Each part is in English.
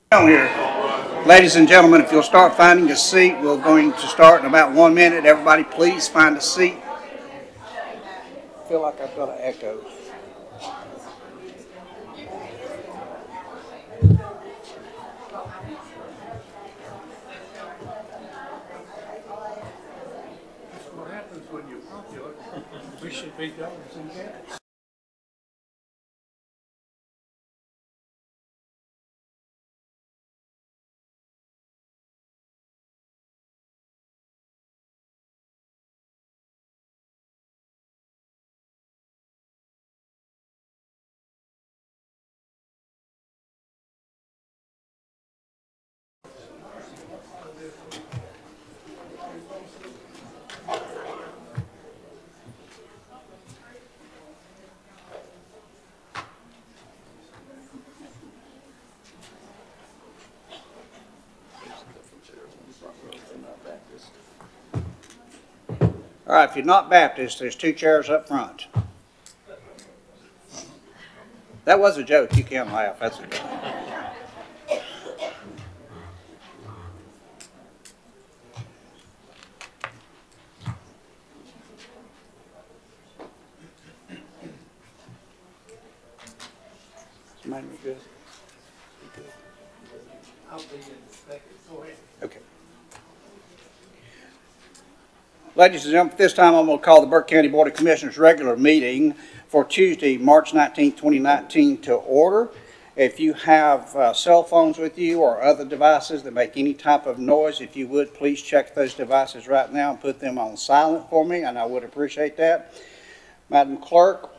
On here. Ladies and gentlemen, if you'll start finding a seat, we're going to start in about 1 minute. Everybody, please find a seat. I feel like I've got an echo. That's what happens when you're popular. We should be dogs and cats. All right, if you're not Baptist, there's 2 chairs up front. That was a joke. You can't laugh. That's a joke. Mine was good. I'll be in a second. Go ahead. Okay. Ladies and gentlemen, this time I'm going to call the Burke County Board of Commissioners regular meeting for Tuesday, March 19, 2019 to order. If you have cell phones with you or other devices that make any type of noise, if you would, please check those devices right now and put them on silent for me, and I would appreciate that. Madam Clerk,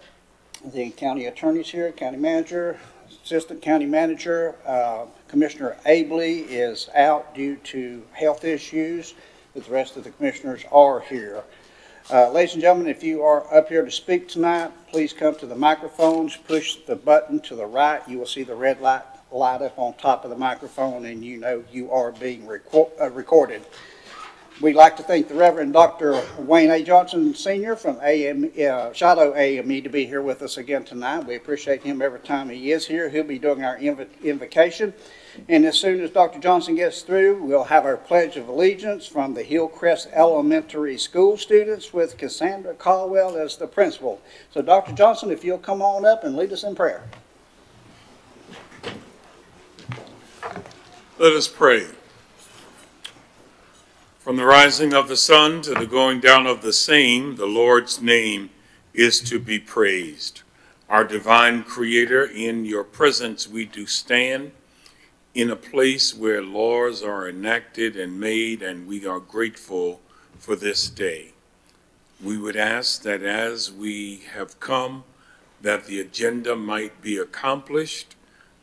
the county attorney's here, county manager, assistant county manager. Commissioner Abley is out due to health issues, but the rest of the commissioners are here. Ladies and gentlemen, if you are up here to speak tonight, please come to the microphones, push the button to the right. You will see the red light up on top of the microphone, and you know you are being recorded. We'd like to thank the Reverend Dr. Wayne A. Johnson, Sr. from Shiloh AME to be here with us again tonight. We appreciate him every time he is here. He'll be doing our invocation. And as soon as Dr. Johnson gets through, we'll have our Pledge of Allegiance from the Hillcrest Elementary School students with Cassandra Caldwell as the principal. So Dr. Johnson, if you'll come on up and lead us in prayer. Let us pray. From the rising of the sun to the going down of the same, the Lord's name is to be praised. Our divine Creator, in your presence we do stand, in a place where laws are enacted and made, and we are grateful for this day. We would ask that as we have come, that the agenda might be accomplished.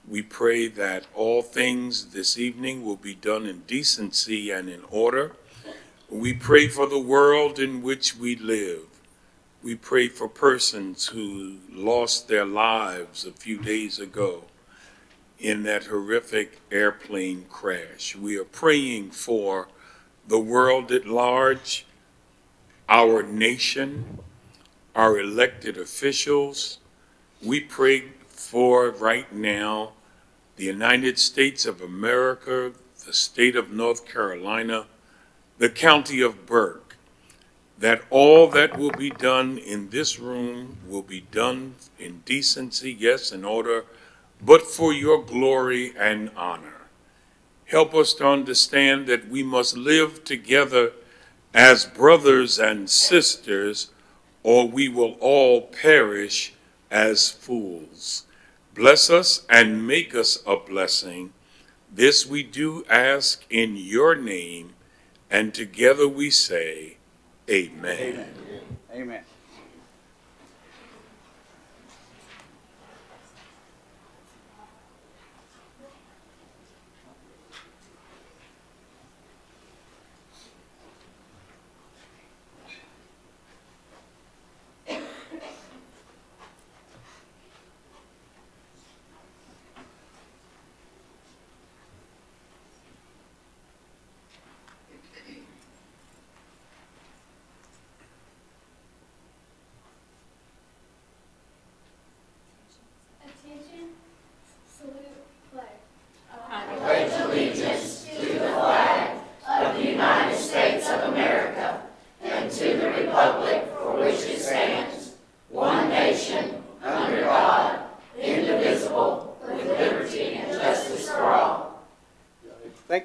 We pray that all things this evening will be done in decency and in order. We pray for the world in which we live. We pray for persons who lost their lives a few days ago in that horrific airplane crash. We are praying for the world at large, our nation, our elected officials. We pray for right now the United States of America, the state of North Carolina, the county of Burke, that all that will be done in this room will be done in decency, yes, in order, but for your glory and honor. Help us to understand that we must live together as brothers and sisters, or we will all perish as fools. Bless us and make us a blessing. This we do ask in your name, and together we say, Amen. Amen. Amen.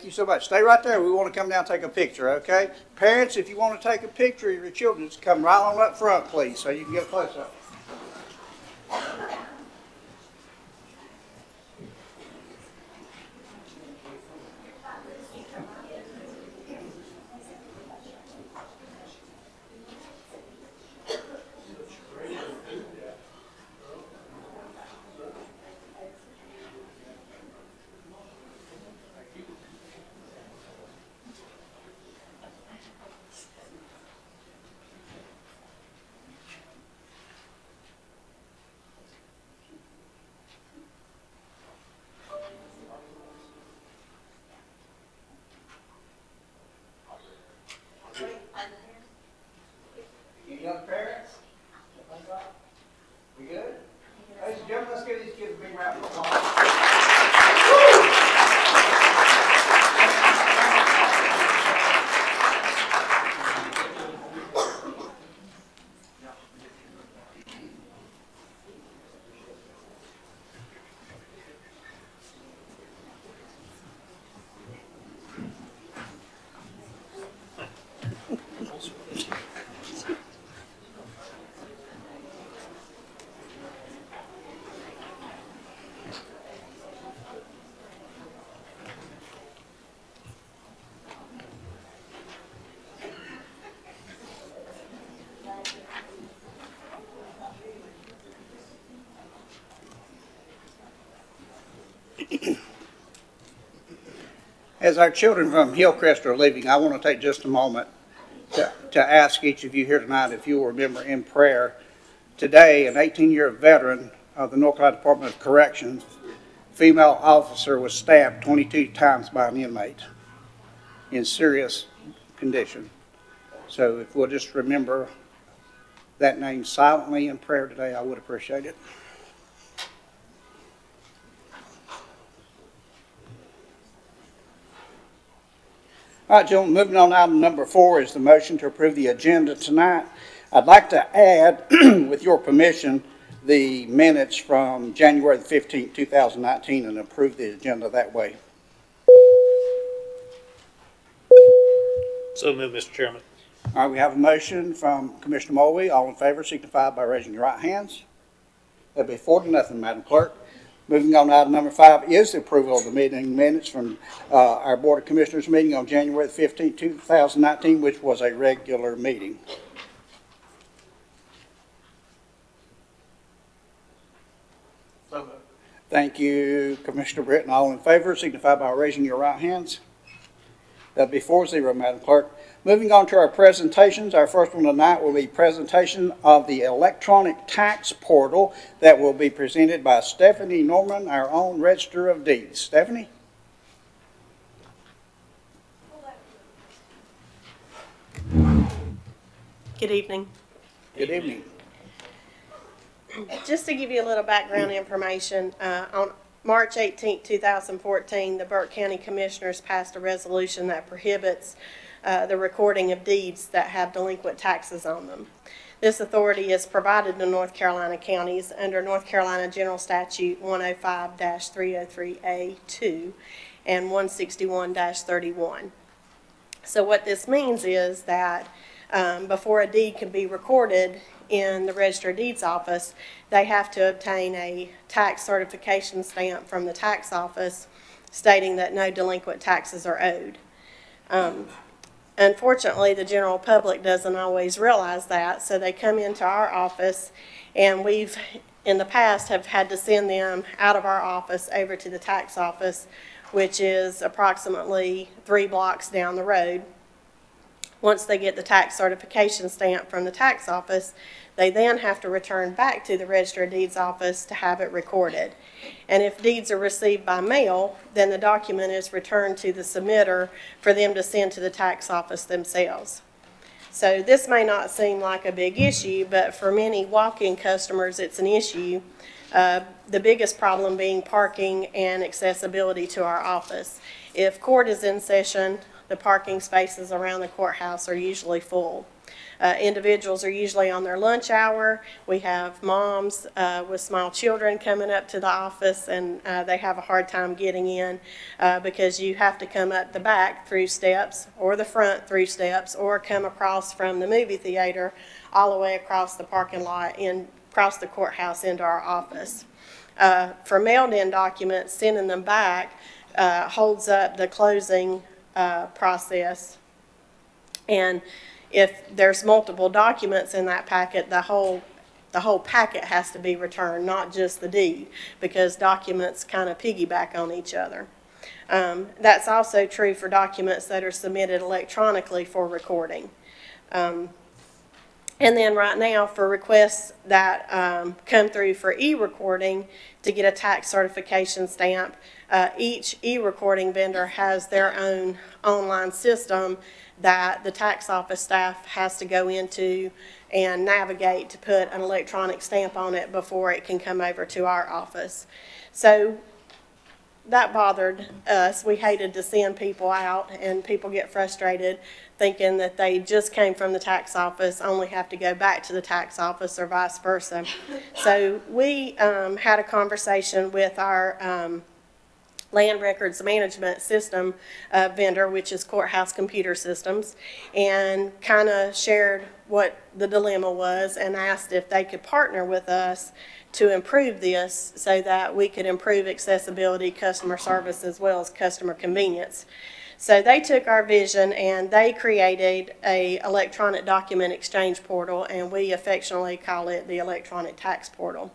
Thank you so much. Stay right there. We want to come down and take a picture, okay? Parents, if you want to take a picture of your children, just come right on up front, please, so you can get a close-up. Any other parents? We good? Ladies and gentlemen, let's give these kids a big round of applause. As our children from Hillcrest are leaving, I want to take just a moment to ask each of you here tonight if you will remember in prayer. Today, an 18-year veteran of the North Carolina Department of Corrections, female officer, was stabbed 22 times by an inmate in serious condition. So if we'll just remember that name silently in prayer today, I would appreciate it. All right, gentlemen, moving on, item number 4 is the motion to approve the agenda tonight. I'd like to add, with your permission, the minutes from January the 15th, 2019, and approve the agenda that way. So moved, Mr. Chairman. All right, we have a motion from Commissioner Mulvey. All in favor signify by raising your right hands. That'll be 4-0, Madam Clerk. Moving on to item number 5 is the approval of the meeting minutes from our Board of Commissioners meeting on January the 15th, 2019, which was a regular meeting. So moved. Thank you, Commissioner Britton. All in favor signify by raising your right hands. That'll be 4-0, Madam Clerk. Moving on to our presentations, our first one tonight will be presentation of the electronic tax portal that will be presented by Stephanie Norman, our own Register of Deeds. Stephanie? Good evening. Good evening. Just to give you a little background information, on March 18, 2014, the Burke County Commissioners passed a resolution that prohibits the recording of deeds that have delinquent taxes on them. This authority is provided to North Carolina counties under North Carolina General Statute 105-303A2 and 161-31. So what this means is that before a deed can be recorded in the Register of Deeds office, they have to obtain a tax certification stamp from the tax office stating that no delinquent taxes are owed. Unfortunately, the general public doesn't always realize that, so they come into our office, and we've, in the past, have had to send them out of our office over to the tax office, which is approximately 3 blocks down the road. Once they get the tax certification stamp from the tax office, they then have to return back to the Register of Deeds office to have it recorded. And if deeds are received by mail, then the document is returned to the submitter for them to send to the tax office themselves. So this may not seem like a big issue, but for many walk-in customers, it's an issue. The biggest problem being parking and accessibility to our office. If court is in session, the parking spaces around the courthouse are usually full. Individuals are usually on their lunch hour. We have moms with small children coming up to the office, and they have a hard time getting in because you have to come up the back through steps or the front through steps or come across from the movie theater all the way across the parking lot and across the courthouse into our office. For mailed-in documents, sending them back holds up the closing process. And if there's multiple documents in that packet, the whole packet has to be returned, not just the deed, because documents kind of piggyback on each other. That's also true for documents that are submitted electronically for recording. And then right now, for requests that come through for e-recording to get a tax certification stamp, each e-recording vendor has their own online system that the tax office staff has to go into and navigate to put an electronic stamp on it before it can come over to our office. So that bothered us. We hated to send people out, and people get frustrated thinking that they just came from the tax office, only have to go back to the tax office or vice versa. So we had a conversation with our land records management system vendor, which is Courthouse Computer Systems, and kind of shared what the dilemma was and asked if they could partner with us to improve this so that we could improve accessibility, customer service, as well as customer convenience. So they took our vision and they created a electronic document exchange portal, and we affectionately call it the electronic tax portal.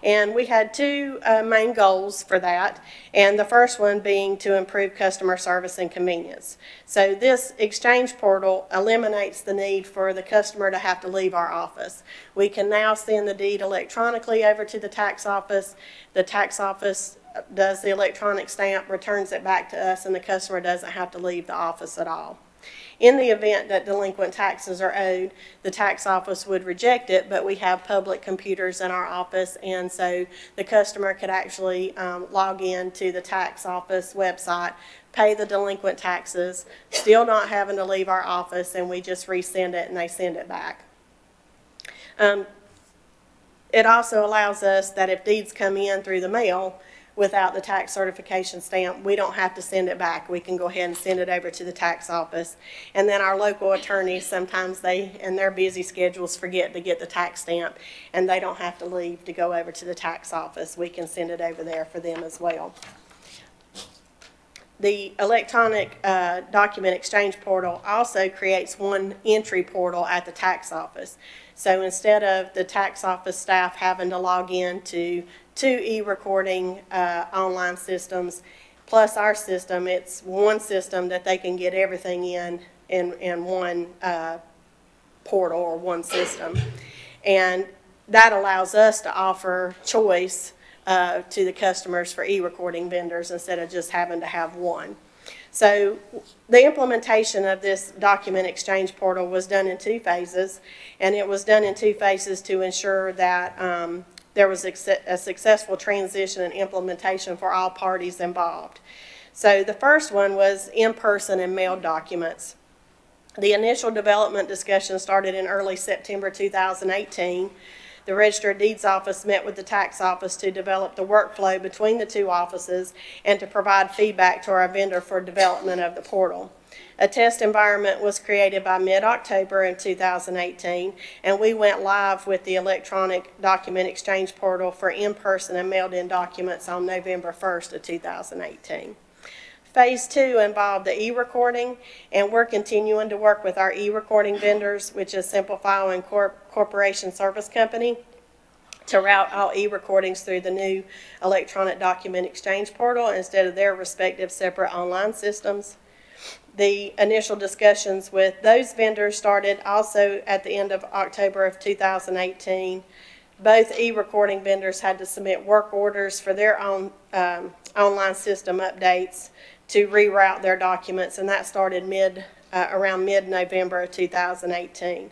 And we had two main goals for that, and the first one being to improve customer service and convenience. So this exchange portal eliminates the need for the customer to have to leave our office. We can now send the deed electronically over to the tax office. The tax office does the electronic stamp, returns it back to us, and the customer doesn't have to leave the office at all. In the event that delinquent taxes are owed, the tax office would reject it, but we have public computers in our office, and so the customer could actually log in to the tax office website, pay the delinquent taxes, still not having to leave our office, and we just resend it and they send it back. It also allows us that if deeds come in through the mail without the tax certification stamp, we don't have to send it back. We can go ahead and send it over to the tax office. And then our local attorneys, sometimes they, in their busy schedules, forget to get the tax stamp, and they don't have to leave to go over to the tax office. We can send it over there for them as well. The electronic document exchange portal also creates one entry portal at the tax office. So instead of the tax office staff having to log in to two e-recording online systems plus our system, it's one system that they can get everything in one portal or one system. And that allows us to offer choice to the customers for e-recording vendors instead of just having to have one. So the implementation of this document exchange portal was done in two phases, and it was done in two phases to ensure that there was a successful transition and implementation for all parties involved. So the first one was in-person and mailed documents. The initial development discussion started in early September 2018. The Register of Deeds office met with the tax office to develop the workflow between the two offices and to provide feedback to our vendor for development of the portal. A test environment was created by mid-October in 2018, and we went live with the electronic document exchange portal for in-person and mailed-in documents on November 1st of 2018. Phase 2 involved the e-recording, and we're continuing to work with our e-recording vendors, which is Simplify and Corporation Service Company, to route all e-recordings through the new electronic document exchange portal instead of their respective separate online systems. The initial discussions with those vendors started also at the end of October of 2018. Both e-recording vendors had to submit work orders for their own online system updates to reroute their documents, and that started around mid-November of 2018.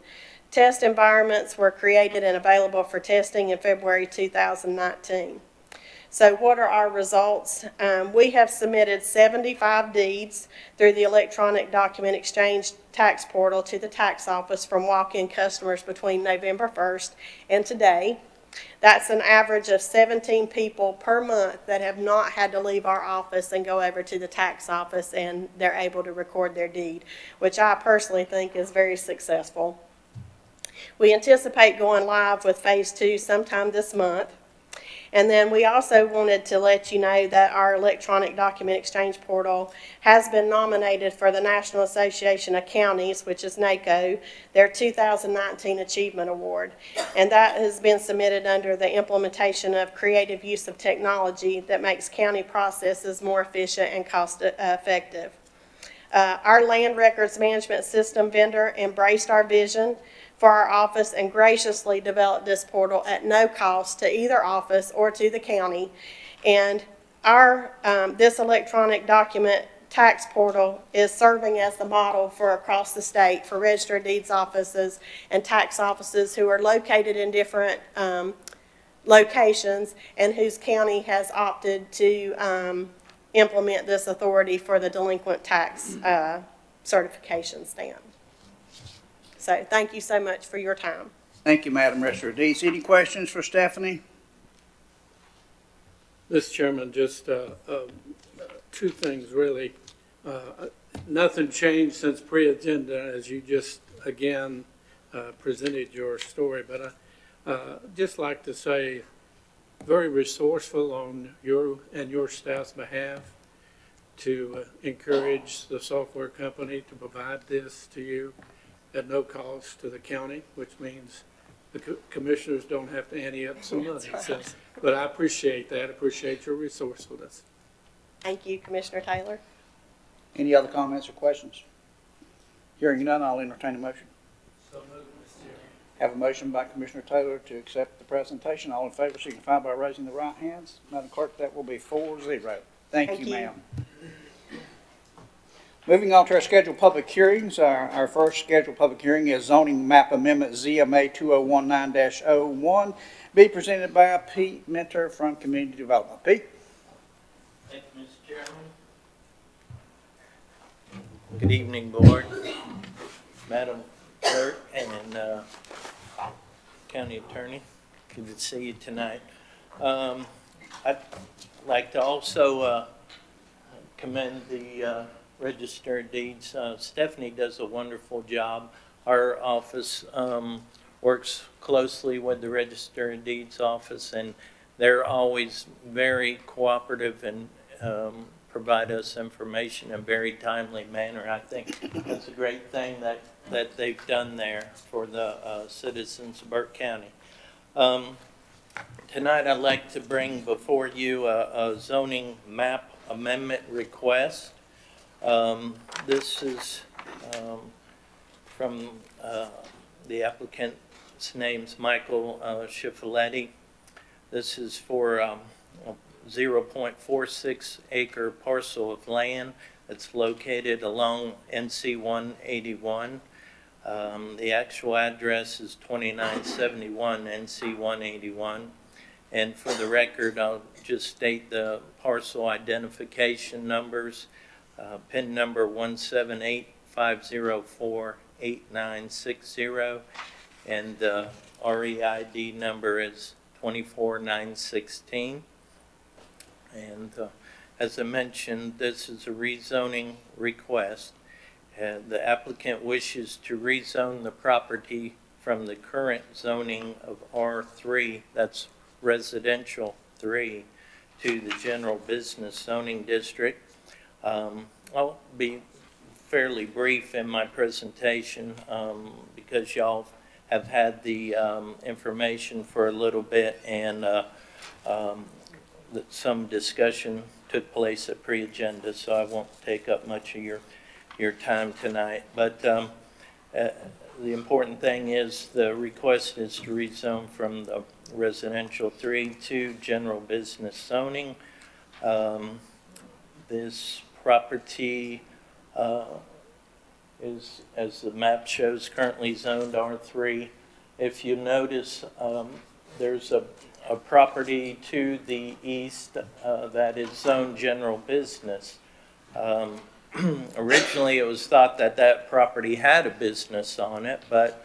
Test environments were created and available for testing in February 2019. So what are our results? We have submitted 75 deeds through the electronic document exchange tax portal to the tax office from walk-in customers between November 1st and today. That's an average of 17 people per month that have not had to leave our office and go over to the tax office, and they're able to record their deed, which I personally think is very successful. We anticipate going live with Phase 2 sometime this month. And then we also wanted to let you know that our electronic document exchange portal has been nominated for the National Association of Counties, which is NACO, their 2019 Achievement Award. And that has been submitted under the implementation of creative use of technology that makes county processes more efficient and cost effective. Our land records management system vendor embraced our vision for our office and graciously developed this portal at no cost to either office or to the county. And our this electronic document tax portal is serving as the model for across the state for registered deeds offices and tax offices who are located in different locations and whose county has opted to implement this authority for the delinquent tax certification stamp. So thank you so much for your time. Thank you, Madam Register of Deeds. Any questions for Stephanie? Mr. Chairman, just two things really. Nothing changed since pre-agenda, as you just again presented your story, but I just like to say very resourceful on your and your staff's behalf to encourage the software company to provide this to you at no cost to the county, which means the commissioners don't have to ante up some money. Right. So, but I appreciate that. I appreciate your resourcefulness. Thank you, Commissioner Taylor. Any other comments or questions? Hearing none, I'll entertain a motion. So moved, Mr. Chairman. Have a motion by Commissioner Taylor to accept the presentation. All in favor signify by raising the right hands. Madam Clerk, that will be 4-0. Thank you, ma'am. Moving on to our scheduled public hearings. Our first scheduled public hearing is zoning map amendment ZMA 2019-01, be presented by Pete Mentor from Community Development. Pete? Thank you, Mr. Chairman. Good evening, Board, Madam Clerk, and County Attorney. Good to see you tonight. I'd like to also commend the Register of Deeds. Stephanie does a wonderful job. Our office works closely with the Register of Deeds office, and they're always very cooperative and provide us information in a very timely manner. I think that's a great thing that they've done there for the citizens of Burke County. Tonight I'd like to bring before you a zoning map amendment request. This is from the applicant's name's Michael Schifoletti. This is for a 0.46 acre parcel of land that's located along NC 181. The actual address is 2971 NC 181. And for the record, I'll just state the parcel identification numbers. PIN number 178-504-8960, and the REID number is 24916. And as I mentioned, this is a rezoning request. The applicant wishes to rezone the property from the current zoning of R3, that's residential 3, to the general business zoning district. I'll be fairly brief in my presentation because y'all have had the information for a little bit, and some discussion took place at pre-agenda, so I won't take up much of your time tonight. But the important thing is the request is to rezone from the residential 3 to general business zoning. This property is, as the map shows, currently zoned R3. If you notice, there's a a property to the east that is zoned general business. Originally, it was thought that that property had a business on it, but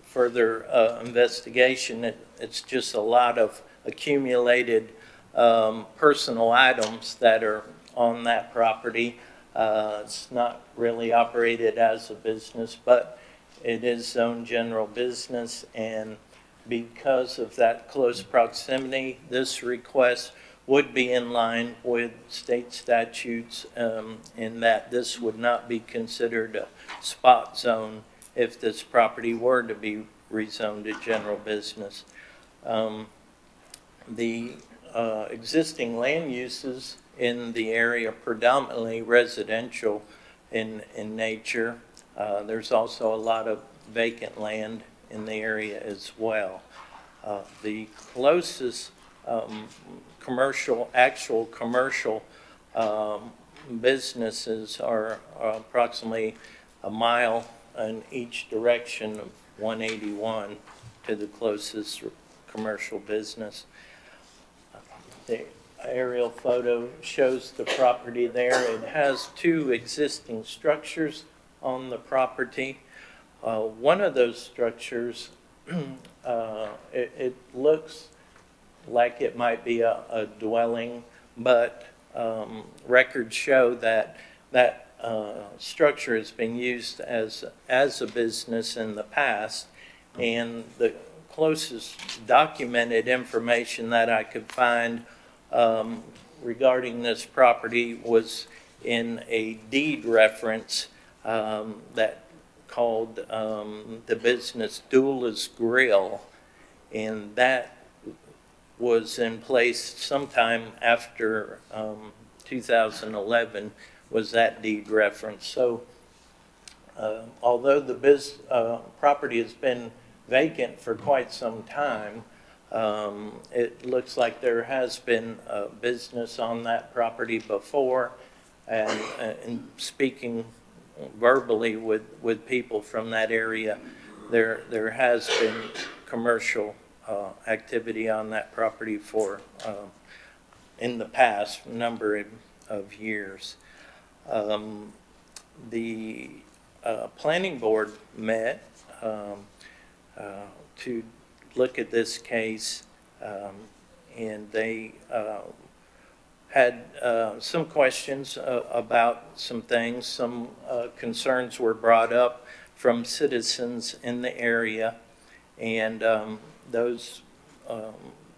further investigation, it's just a lot of accumulated personal items that are on that property. It's not really operated as a business, but it is zoned general business, and because of that close proximity, this request would be in line with state statutes in that this would not be considered a spot zone if this property were to be rezoned to general business. The existing land uses in the area predominantly residential in nature. There's also a lot of vacant land in the area as well. The closest actual commercial businesses are approximately a mile in each direction of 181 to the closest commercial business. The aerial photo shows the property there. It has two existing structures on the property. One of those structures, it looks like it might be a dwelling, but records show that that structure has been used as a business in the past, and the closest documented information that I could find regarding this property was in a deed reference that called the business Doula's Grill, and that was in place sometime after 2011 was that deed reference. So although the property has been vacant for quite some time, it looks like there has been a business on that property before, and speaking verbally with people from that area, there has been commercial activity on that property for in the past number of years. The planning board met to look at this case, and they had some questions about some things. Some concerns were brought up from citizens in the area, and those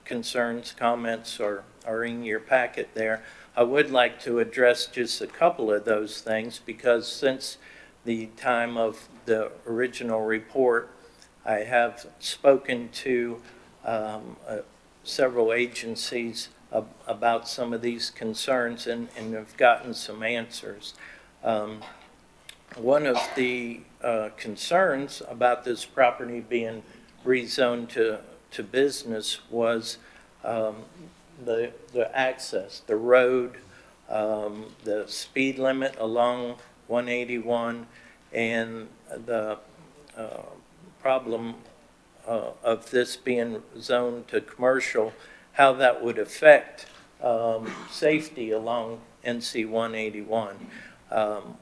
concerns, comments are in your packet there. I would like to address just a couple of those things, because since the time of the original report, I have spoken to several agencies about some of these concerns and have gotten some answers. One of the concerns about this property being rezoned to business was the access, the road, the speed limit along 181, and the problem of this being zoned to commercial, how that would affect safety along NC 181.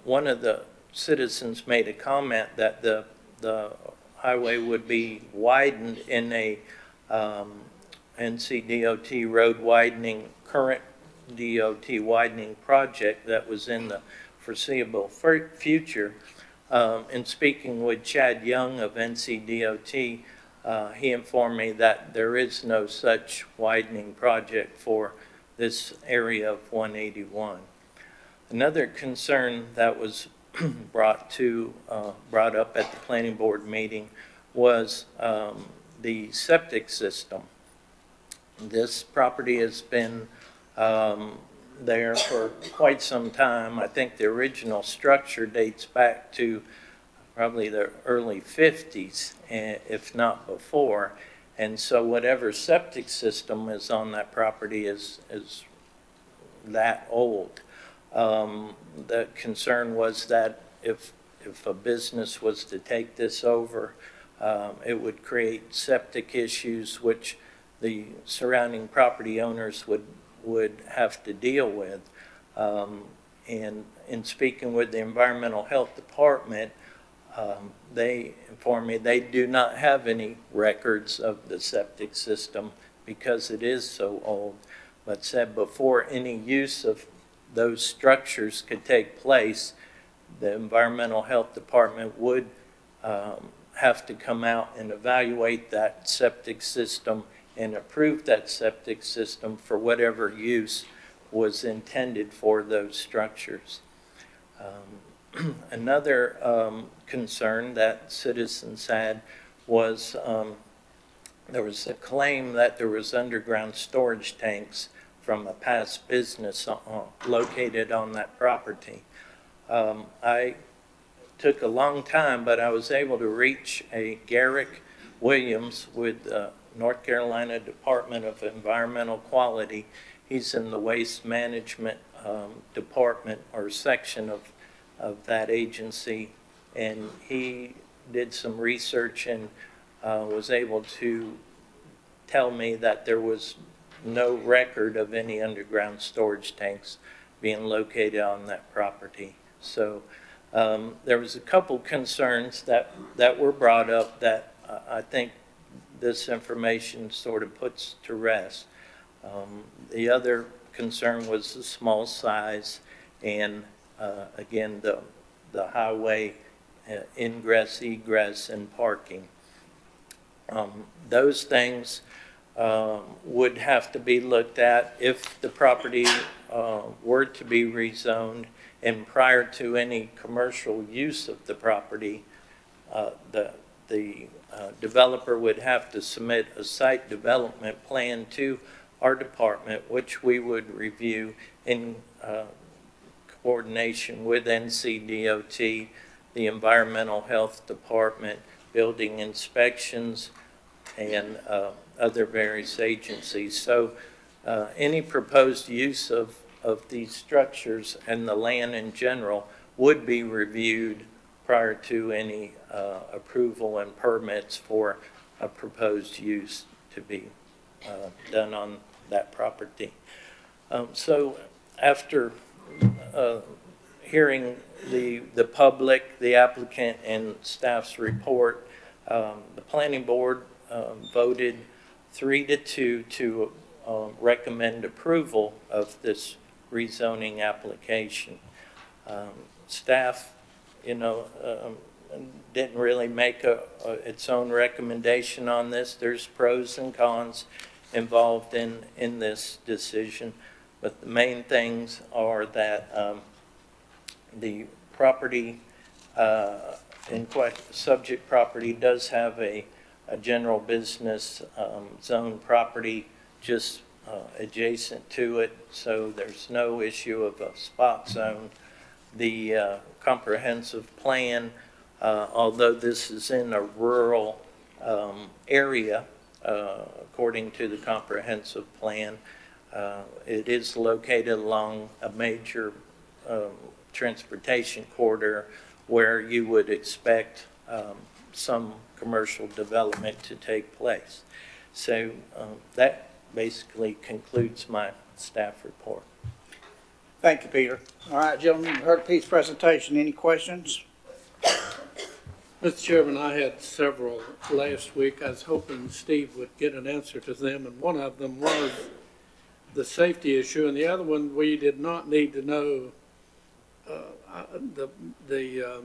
One of the citizens made a comment that the highway would be widened in a NCDOT road widening, current DOT widening project that was in the foreseeable future. In speaking with Chad Young of NCDOT, he informed me that there is no such widening project for this area of 181. Another concern that was brought up at the planning board meeting was the septic system. This property has been there for quite some time. I think the original structure dates back to probably the early 50s, if not before. And so whatever septic system is on that property is that old. The concern was that if a business was to take this over, it would create septic issues, which the surrounding property owners would have to deal with. And in speaking with the Environmental Health Department, they informed me they do not have any records of the septic system because it is so old, but said before any use of those structures could take place, the Environmental Health Department would have to come out and evaluate that septic system and approve that septic system for whatever use was intended for those structures. Another concern that citizens had was there was a claim that there was underground storage tanks from a past business located on that property. I took a long time, but I was able to reach a Garrick Williams with the North Carolina Department of Environmental Quality. He's in the Waste Management Department or section of that agency, and he did some research and was able to tell me that there was no record of any underground storage tanks being located on that property. So there was a couple concerns that were brought up that I think this information sort of puts to rest. The other concern was the small size and again the highway ingress, egress, and parking. Those things would have to be looked at if the property were to be rezoned, and prior to any commercial use of the property, the developer would have to submit a site development plan to our department, which we would review in coordination with NCDOT, the Environmental Health Department, building inspections, and other various agencies. So any proposed use of these structures and the land in general would be reviewed prior to any approval and permits for a proposed use to be done on that property. So after hearing the public, the applicant, and staff's report, the planning board voted 3-2 to recommend approval of this rezoning application. Staff, didn't really make its own recommendation on this. There's pros and cons involved in this decision, but the main things are that the property subject property does have a general business zone property just adjacent to it, so there's no issue of a spot zone. The comprehensive plan, although this is in a rural area, according to the comprehensive plan, it is located along a major transportation corridor where you would expect some commercial development to take place. So that basically concludes my staff report. Thank you, Peter. All right, gentlemen, you heard Pete's presentation. Any questions? Mr. Chairman, I had several last week. I was hoping Steve would get an answer to them, and one of them was the safety issue, and the other one we did not need to know the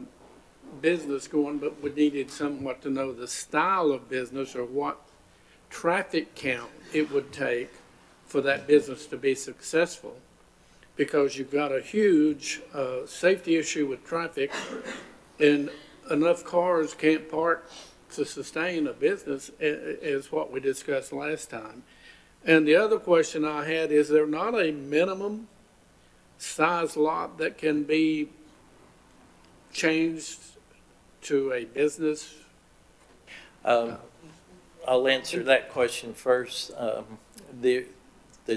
business going, but we needed somewhat to know the style of business or what traffic count it would take for that business to be successful, because you've got a huge safety issue with traffic, and enough cars can't park to sustain a business, is what we discussed last time. And the other question I had, is there not a minimum size lot that can be changed to a business? I'll answer that question first. The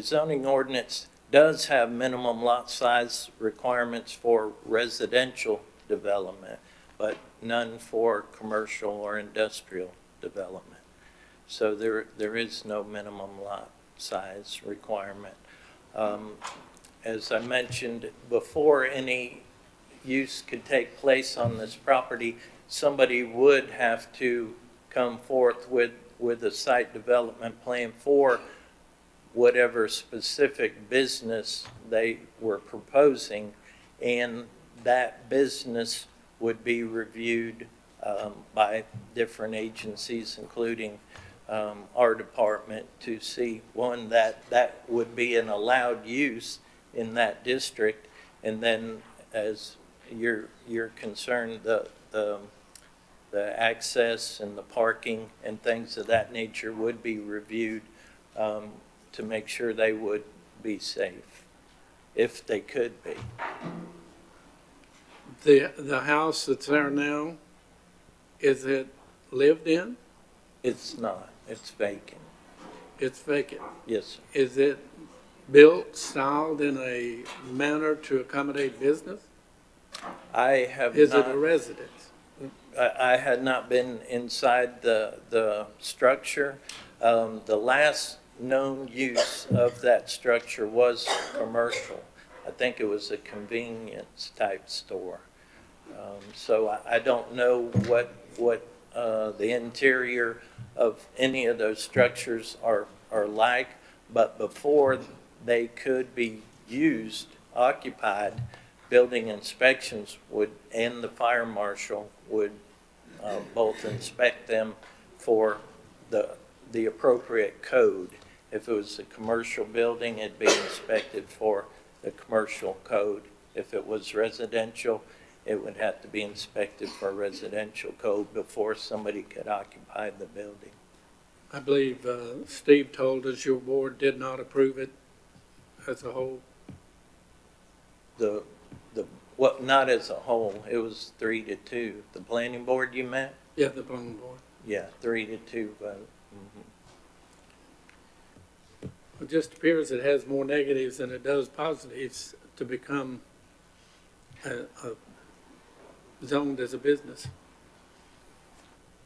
zoning ordinance does have minimum lot size requirements for residential development, but none for commercial or industrial development. So there is no minimum lot size requirement. As I mentioned, before any use could take place on this property, somebody would have to come forth with a site development plan for whatever specific business they were proposing, and that business would be reviewed by different agencies, including our department, to see, one, that would be an allowed use in that district, and then, as you're concerned, the access and the parking and things of that nature would be reviewed to make sure they would be safe, if they could be. The house that's there now, is it lived in? It's not. It's vacant. It's vacant. Yes, sir. Is it built, styled in a manner to accommodate business? I have Is not. it a residence? I had not been inside the structure. The last known use of that structure was commercial. I think it was a convenience type store. So I don't know what the interior of any of those structures are like, but before they could be used, occupied, building inspections would, and the fire marshal would both inspect them for the appropriate code. If it was a commercial building, it'd be inspected for the commercial code. If it was residential, it would have to be inspected for residential code before somebody could occupy the building. I believe Steve told us your board did not approve it as a whole. Well, not as a whole. It was 3-2. The planning board you meant? Yeah, the planning board. Yeah, 3-2 vote. It just appears it has more negatives than it does positives to become zoned as a business.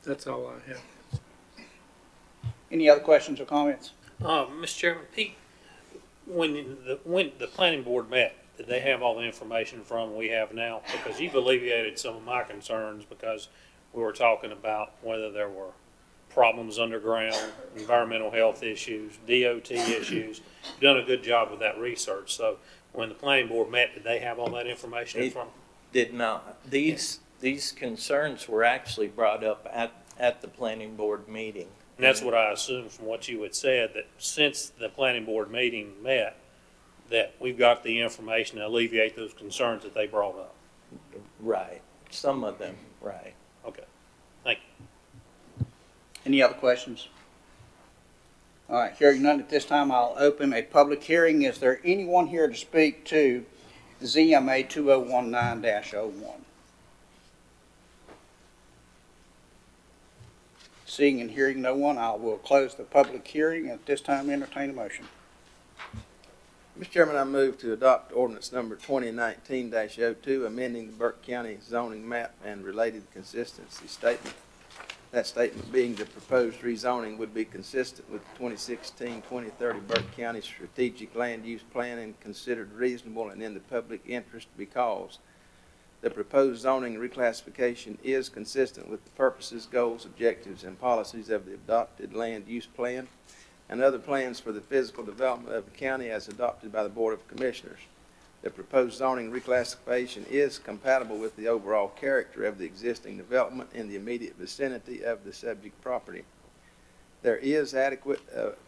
That's all I have. Any other questions or comments? Mr. Chairman, Pete, when the planning board met, did they have all the information from we have now? Because you've alleviated some of my concerns, because we were talking about whether there were problems underground, environmental health issues, DOT issues. You've done a good job with that research. So when the planning board met, did they have all that information from? Did not. These concerns were actually brought up at the planning board meeting. And that's what I assumed from what you had said, that since the planning board meeting met, that we've got the information to alleviate those concerns that they brought up. Right. Some of them, right. Okay. Thank you. Any other questions? All right, hearing none at this time, I'll open a public hearing. Is there anyone here to speak to ZMA 2019-01? Seeing and hearing no one, I will close the public hearing. At this time, entertain a motion. Mr. Chairman, I move to adopt ordinance number 2019-02, amending the Burke County zoning map and related consistency statement. That statement being the proposed rezoning would be consistent with the 2016-2030 Burke County Strategic Land Use Plan and considered reasonable and in the public interest because the proposed zoning reclassification is consistent with the purposes, goals, objectives, and policies of the adopted land use plan and other plans for the physical development of the county as adopted by the Board of Commissioners. The proposed zoning reclassification is compatible with the overall character of the existing development in the immediate vicinity of the subject property. There is adequate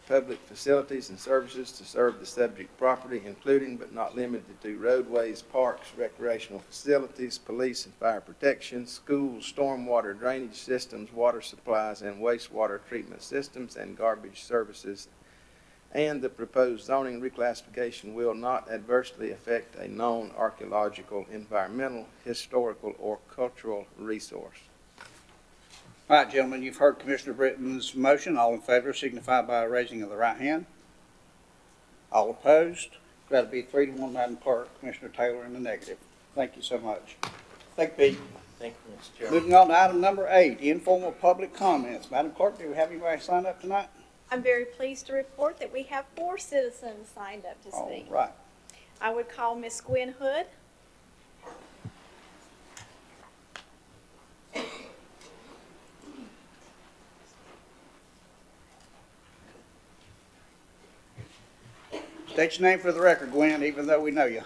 public facilities and services to serve the subject property, including but not limited to roadways, parks, recreational facilities, police and fire protection, schools, stormwater drainage systems, water supplies and wastewater treatment systems, and garbage services. And the proposed zoning reclassification will not adversely affect a known archaeological, environmental, historical, or cultural resource. All right, gentlemen, you've heard Commissioner Britton's motion. All in favor signify by raising of the right hand. All opposed? That'll be 3-1, Madam Clerk. Commissioner Taylor in the negative. Thank you so much. Thank you, Pete. Thank you, Mr. Chairman. Moving on to item number 8, informal public comments. Madam Clerk, do we have anybody signed up tonight? I'm very pleased to report that we have 4 citizens signed up to All speak. right. I would call Miss Gwen Hood. State your name for the record, Gwen, even though we know you.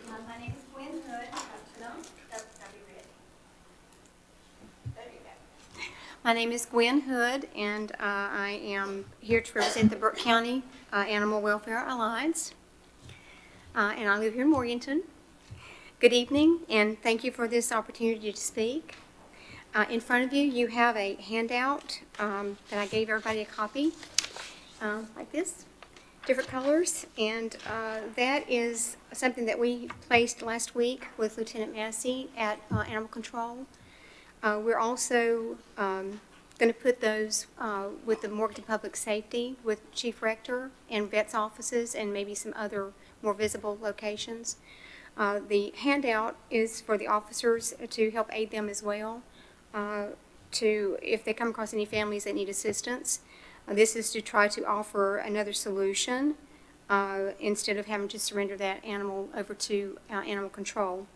My name is Gwen Hood. My name is Gwen Hood, and I am here to represent the Burke County Animal Welfare Alliance, and I live here in Morganton. Good evening, and thank you for this opportunity to speak. In front of you, you have a handout that I gave everybody a copy, like this. Different colors, and that is something that we placed last week with Lieutenant Massey at Animal Control. We're also going to put those with the Morganton Public Safety, with Chief Rector and vets offices, and maybe some other more visible locations. The handout is for the officers to help aid them as well, if they come across any families that need assistance. This is to try to offer another solution instead of having to surrender that animal over to Animal Control.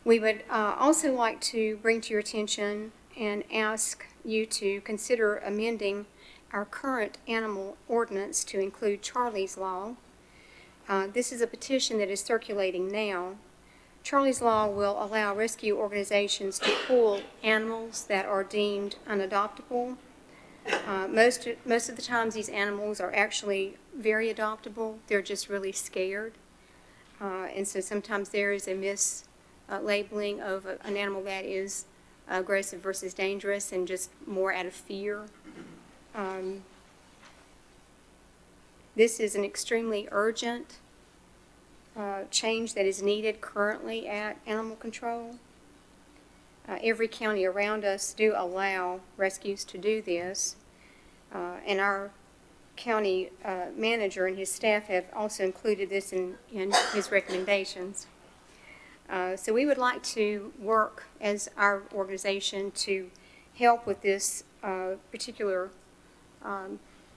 We would also like to bring to your attention and ask you to consider amending our current animal ordinance to include Charlie's Law. This is a petition that is circulating now. Charlie's Law will allow rescue organizations to pull animals that are deemed unadoptable. Most of the times these animals are actually very adoptable. They're just really scared. And so sometimes there is a mislabeling of an animal that is aggressive versus dangerous and just more out of fear. This is an extremely urgent change that is needed currently at Animal Control. Every county around us do allow rescues to do this, and our county manager and his staff have also included this in his recommendations. So we would like to work as our organization to help with this particular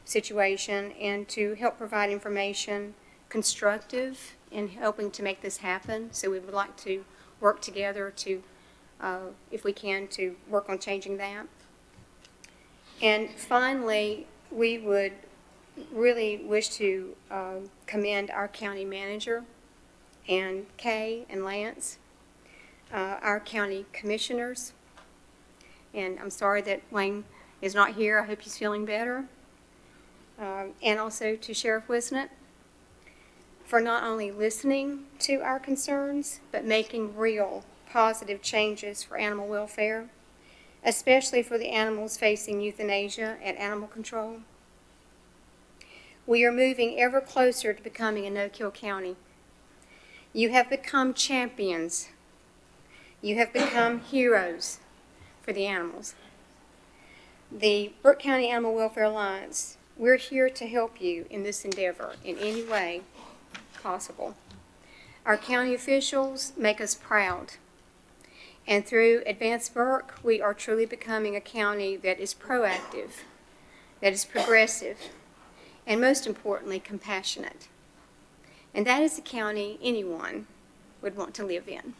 situation and to help provide information constructive in helping to make this happen. So we would like to work together to if we can, to work on changing that. And finally, we would really wish to commend our county manager and Kay and Lance, our county commissioners, and I'm sorry that Wayne is not here. I hope he's feeling better. And also to Sheriff Wisnett for not only listening to our concerns, but making real positive changes for animal welfare, especially for the animals facing euthanasia at Animal Control. We are moving ever closer to becoming a no-kill county. You have become champions. You have become heroes for the animals. The Burke County Animal Welfare Alliance, we're here to help you in this endeavor in any way possible. Our county officials make us proud. And through Advance Burke, we are truly becoming a county that is proactive, that is progressive, and most importantly, compassionate. And that is a county anyone would want to live in.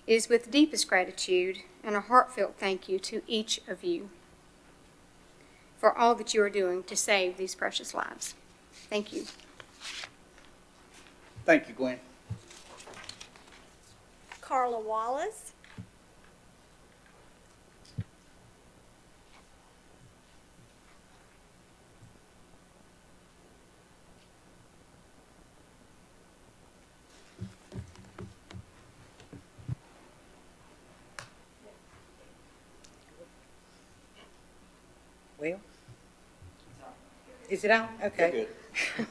It is with the deepest gratitude and a heartfelt thank you to each of you for all that you are doing to save these precious lives. Thank you. Thank you, Gwen. Carla Wallace. Well, is it on? Okay. Good.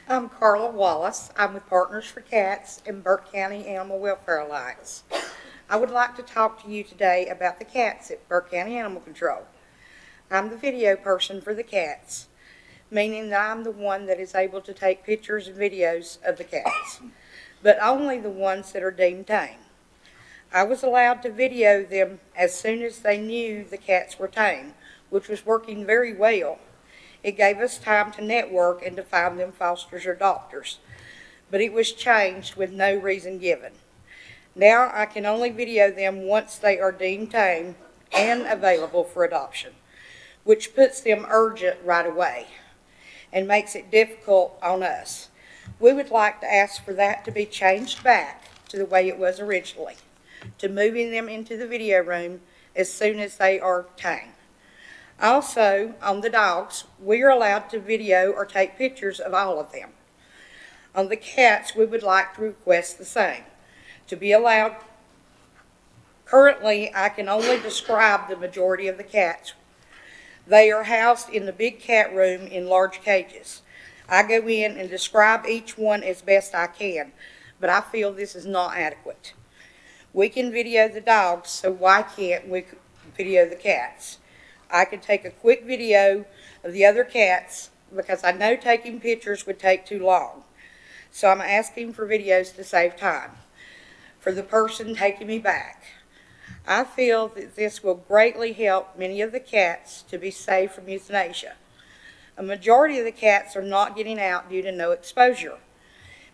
I'm Carla Wallace. I'm with Partners for Cats and Burke County Animal Welfare Alliance. I would like to talk to you today about the cats at Burke County Animal Control. I'm the video person for the cats, meaning that I'm the one that is able to take pictures and videos of the cats. but only the ones that are deemed tame. I was allowed to video them as soon as they knew the cats were tame, which was working very well. It gave us time to network and to find them fosters or adopters, but it was changed with no reason given. Now I can only video them once they are deemed tame and available for adoption, which puts them urgent right away and makes it difficult on us. We would like to ask for that to be changed back to the way it was originally, to moving them into the video room as soon as they are tame. Also, on the dogs, we are allowed to video or take pictures of all of them. On the cats, we would like to request the same, to be allowed. Currently, I can only describe the majority of the cats. They are housed in the big cat room in large cages. I go in and describe each one as best I can, but I feel this is not adequate. We can video the dogs, so why can't we video the cats? I could take a quick video of the other cats because I know taking pictures would take too long. So I'm asking for videos to save time for the person taking me back. I feel that this will greatly help many of the cats to be safe from euthanasia. A majority of the cats are not getting out due to no exposure.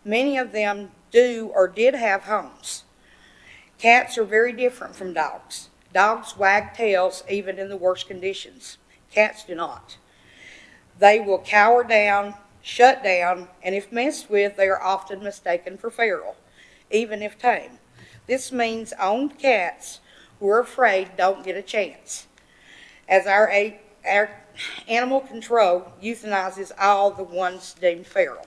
Many of them do or did have homes. Cats are very different from dogs. Dogs wag tails even in the worst conditions. Cats do not. They will cower down, shut down, and if messed with, they are often mistaken for feral, even if tame. This means owned cats who are afraid don't get a chance, as our animal control euthanizes all the ones deemed feral.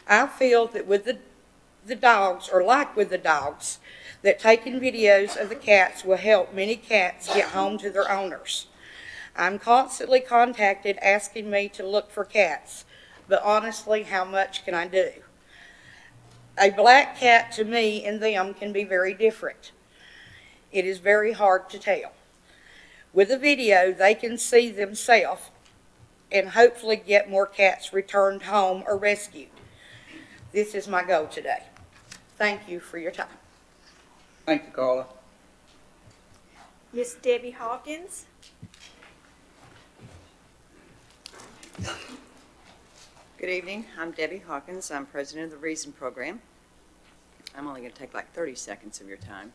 I feel that with the dogs, or like with the dogs, that taking videos of the cats will help many cats get home to their owners. I'm constantly contacted asking me to look for cats, but honestly, how much can I do? A black cat to me and them can be very different. It is very hard to tell. With a video, they can see themselves and hopefully get more cats returned home or rescued. This is my goal today. Thank you for your time. Thank you, Carla. Miss Debbie Hawkins. Good evening. I'm Debbie Hawkins. I'm president of the Reason program. I'm only going to take like 30 seconds of your time.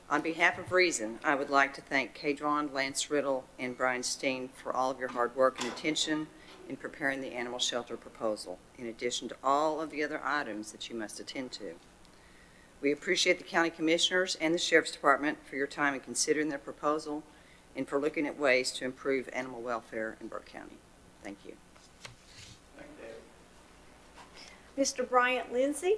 On behalf of Reason, I would like to thank Kadron, Lance Riddle, and Brian Steen for all of your hard work and attention in preparing the animal shelter proposal, in addition to all of the other items that you must attend to. We appreciate the county commissioners and the sheriff's department for your time in considering their proposal and for looking at ways to improve animal welfare in Burke County. Thank you. Mr. Bryant Lindsay.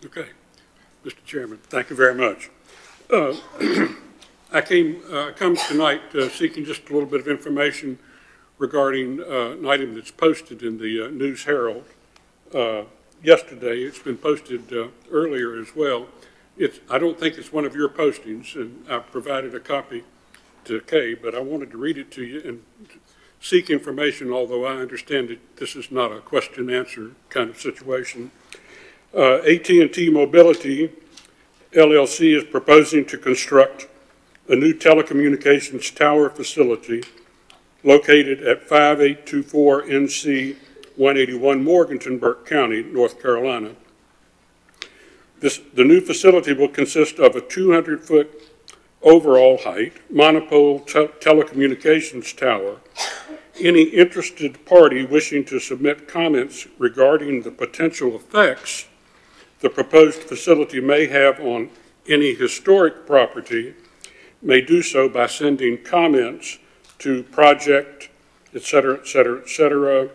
Okay, Mr. Chairman, thank you very much. I come tonight seeking just a little bit of information regarding an item that's posted in the News Herald yesterday. It's been posted earlier as well. I don't think it's one of your postings, and I've provided a copy to Kay, but I wanted to read it to you and seek information, although I understand that this is not a question-answer kind of situation. AT&T Mobility LLC is proposing to construct a new telecommunications tower facility located at 5824 NC 181 Morganton, Burke County, North Carolina. The new facility will consist of a 200-foot overall height monopole telecommunications tower. Any interested party wishing to submit comments regarding the potential effects the proposed facility may have on any historic property may do so by sending comments to project, et cetera,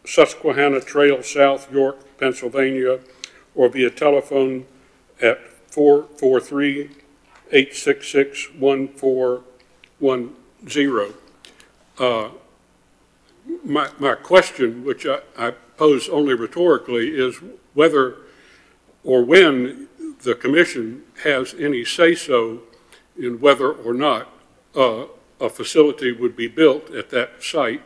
Susquehanna Trail, South York, Pennsylvania, or via telephone at 443-866-1410. My question, which I pose only rhetorically, is whether or when the commission has any say-so in whether or not a facility would be built at that site,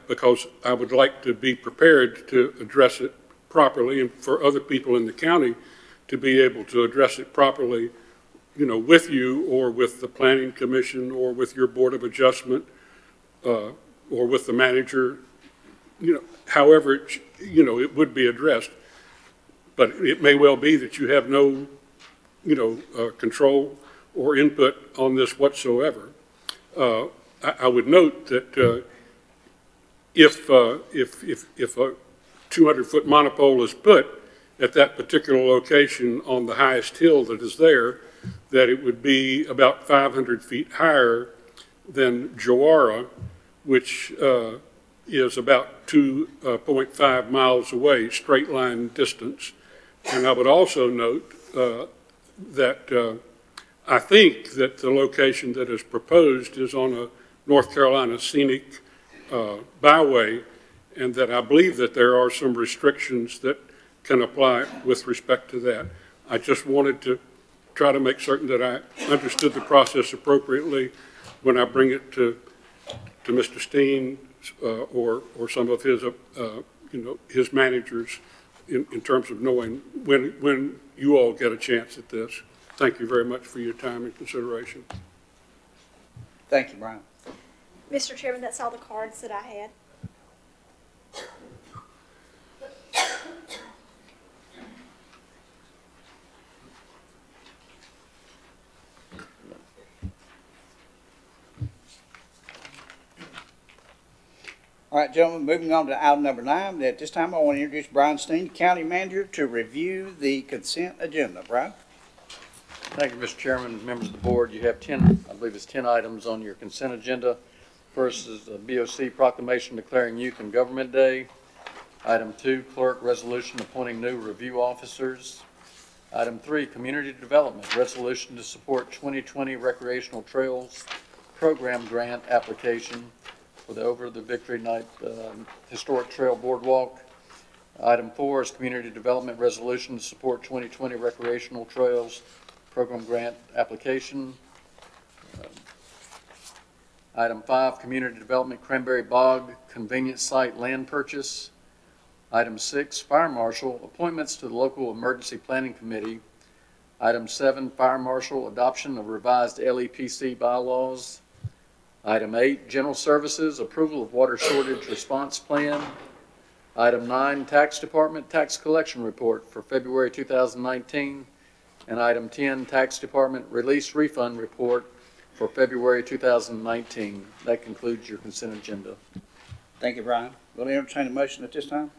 because I would like to be prepared to address it properly, and for other people in the county to be able to address it properly, you know, with you or with the Planning Commission or with your Board of Adjustment or with the manager, you know, however it would be addressed. But it may well be that you have no, control or input on this whatsoever. I would note that if a 200-foot monopole is put at that particular location on the highest hill that is there, that it would be about 500 feet higher than Jawara, which is about 2.5 miles away, straight line distance. And I would also note that I think that the location that is proposed is on a North Carolina scenic byway, and that I believe that there are some restrictions that can apply with respect to that. I just wanted to try to make certain that I understood the process appropriately when I bring it to Mr. Steen or some of his, his managers in terms of knowing when you all get a chance at this. Thank you very much for your time and consideration. Thank you, Brian. Mr. Chairman, that's all the cards that I had. All right, gentlemen, moving on to item number 9. At this time, I want to introduce Brian Steen, County Manager, to review the consent agenda. Brian? Thank you, Mr. Chairman, members of the board. You have 10 items on your consent agenda. First is the BOC proclamation declaring Youth and Government Day. Item 2, clerk resolution appointing new review officers. Item 3, community development resolution to support 2020 recreational trails program grant application for the Over the Victory Night Historic Trail Boardwalk. Item 4 is community development resolution to support 2020 recreational trails program grant application. Item 5, community development Cranberry Bog convenience site land purchase. Item 6, fire marshal appointments to the local emergency planning committee. Item 7, fire marshal adoption of revised LEPC bylaws. Item 8, general services approval of water shortage response plan. Item 9, tax department tax collection report for February 2019. And item 10, tax department release refund report for February 2019. That concludes your consent agenda. Thank you, Brian. Will you entertain a motion at this time?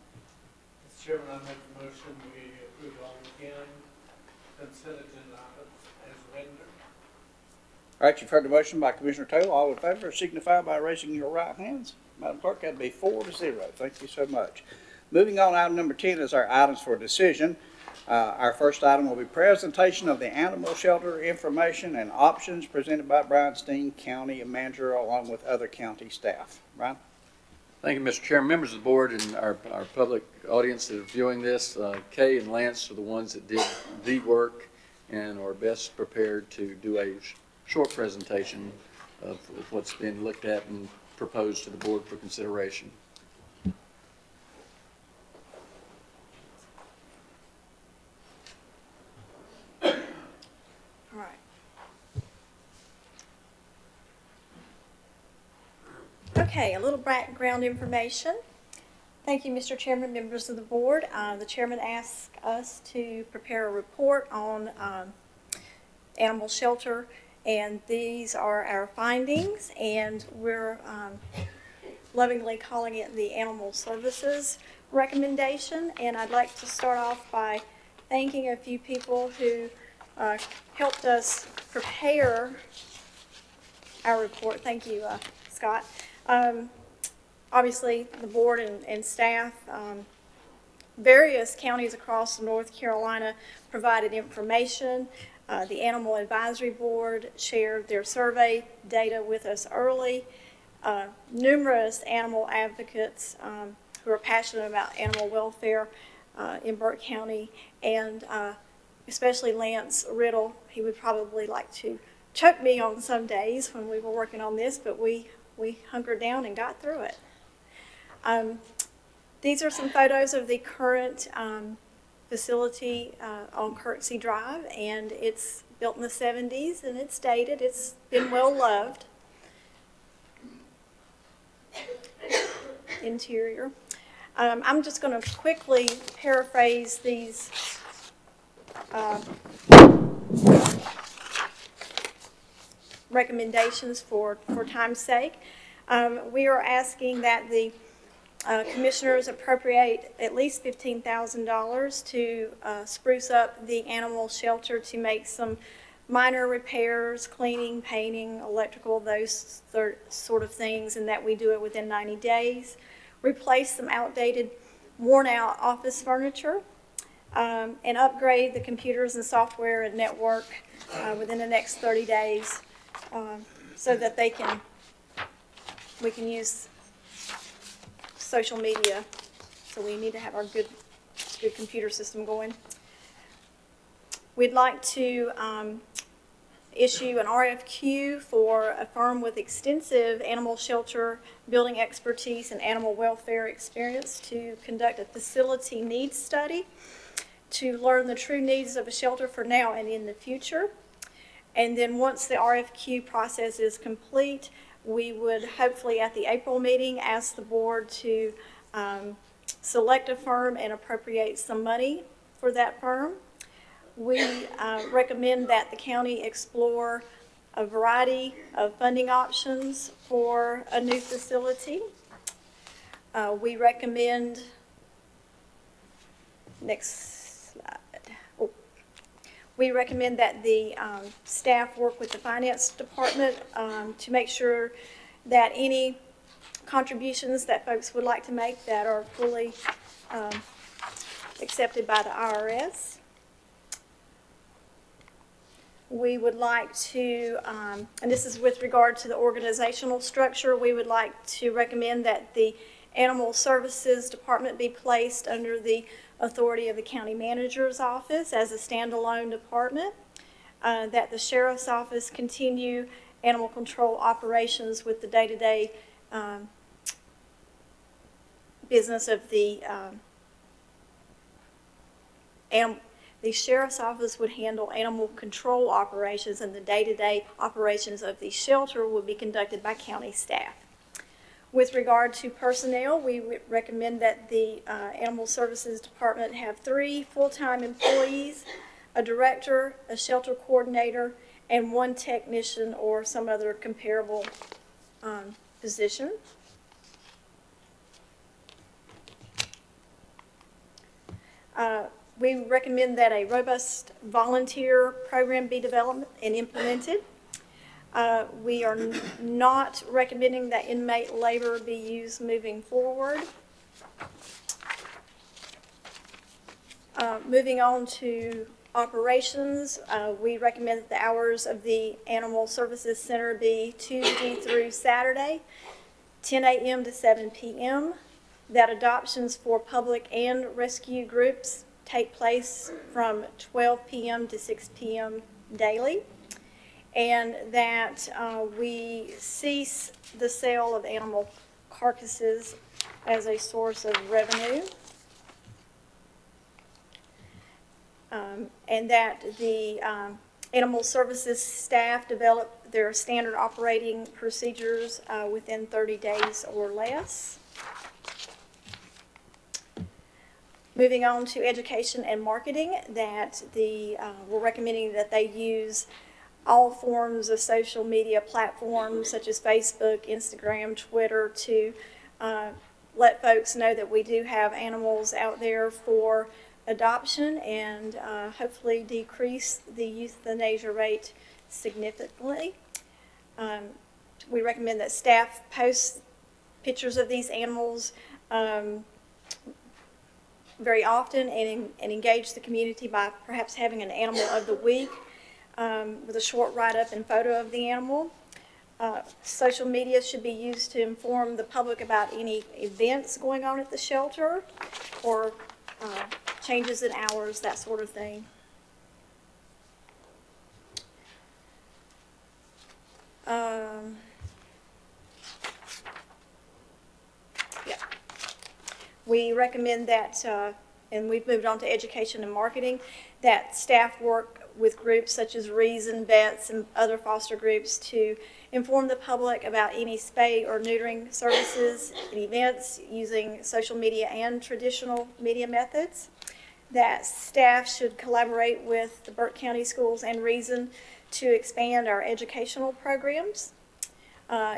Mr. Chairman, I make the motion we approve all 10 consent agenda items as rendered. All right, you've heard the motion by Commissioner Taylor. All in favor signify by raising your right hands. Madam Clerk, that'd be 4-0. Thank you so much. Moving on, item number 10 is our items for decision. Our first item will be presentation of the animal shelter information and options presented by Brian Steen, County Manager, along with other county staff. Brian? Thank you, Mr. Chairman, members of the board, and our public audience that are viewing this. Kay and Lance are the ones that did the work and are best prepared to do a short presentation of what's been looked at and proposed to the board for consideration. All right. Okay, a little background information. Thank you, Mr. Chairman, members of the board. The chairman asked us to prepare a report on animal shelter, and these are our findings, and we're lovingly calling it the Animal Services Recommendation. And I'd like to start off by thanking a few people who helped us prepare our report. Thank you, Scott. Obviously, the board and staff various counties across North Carolina provided information. The Animal Advisory Board shared their survey data with us early. Numerous animal advocates who are passionate about animal welfare in Burke County, and especially Lance Riddle. He would probably like to choke me on some days when we were working on this, but we hunkered down and got through it. These are some photos of the current facility on Kirksey Drive, and it's built in the 70s and it's dated. It's been well loved. Interior. I'm just going to quickly paraphrase these recommendations for time's sake. We are asking that the commissioners appropriate at least $15,000 to spruce up the animal shelter, to make some minor repairs, cleaning, painting, electrical, those sort of things, and that we do it within 90 days. Replace some outdated, worn-out office furniture, and upgrade the computers and software and network within the next 30 days so that we can use social media. So we need to have our good computer system going. We'd like to issue an RFQ for a firm with extensive animal shelter building expertise and animal welfare experience to conduct a facility needs study to learn the true needs of a shelter for now and in the future. And then once the RFQ process is complete, we would hopefully at the April meeting ask the board to select a firm and appropriate some money for that firm. We recommend that the county explore a variety of funding options for a new facility. We recommend, next slide. We recommend that the staff work with the finance department to make sure that any contributions that folks would like to make that are fully accepted by the IRS. We would like to, and this is with regard to the organizational structure, we would like to recommend that the Animal Services Department be placed under the authority of the County Manager's Office as a standalone department, that the Sheriff's Office continue animal control operations with the day-to-day business of the the Sheriff's Office would handle animal control operations, and the day-to-day operations of the shelter would be conducted by county staff. With regard to personnel, we recommend that the Animal Services Department have 3 full-time employees, a director, a shelter coordinator, and 1 technician or some other comparable position. We recommend that a robust volunteer program be developed and implemented. We are not recommending that inmate labor be used moving forward. Moving on to operations, we recommend that the hours of the Animal Services Center be Tuesday through Saturday, 10 a.m. to 7 p.m., that adoptions for public and rescue groups take place from 12 p.m. to 6 p.m. daily, and that we cease the sale of animal carcasses as a source of revenue, and that the Animal Services staff develop their standard operating procedures within 30 days or less. Moving on to education and marketing, that we're recommending that they use all forms of social media platforms such as Facebook, Instagram, Twitter to let folks know that we do have animals out there for adoption, and hopefully decrease the euthanasia rate significantly. We recommend that staff post pictures of these animals very often and engage the community by perhaps having an Animal of the Week with a short write-up and photo of the animal. Social media should be used to inform the public about any events going on at the shelter or changes in hours, that sort of thing. We recommend that, and we've moved on to education and marketing, that staff work with groups such as Reason, Vets, and other foster groups to inform the public about any spay or neutering services and events using social media and traditional media methods. That staff should collaborate with the Burke County Schools and Reason to expand our educational programs,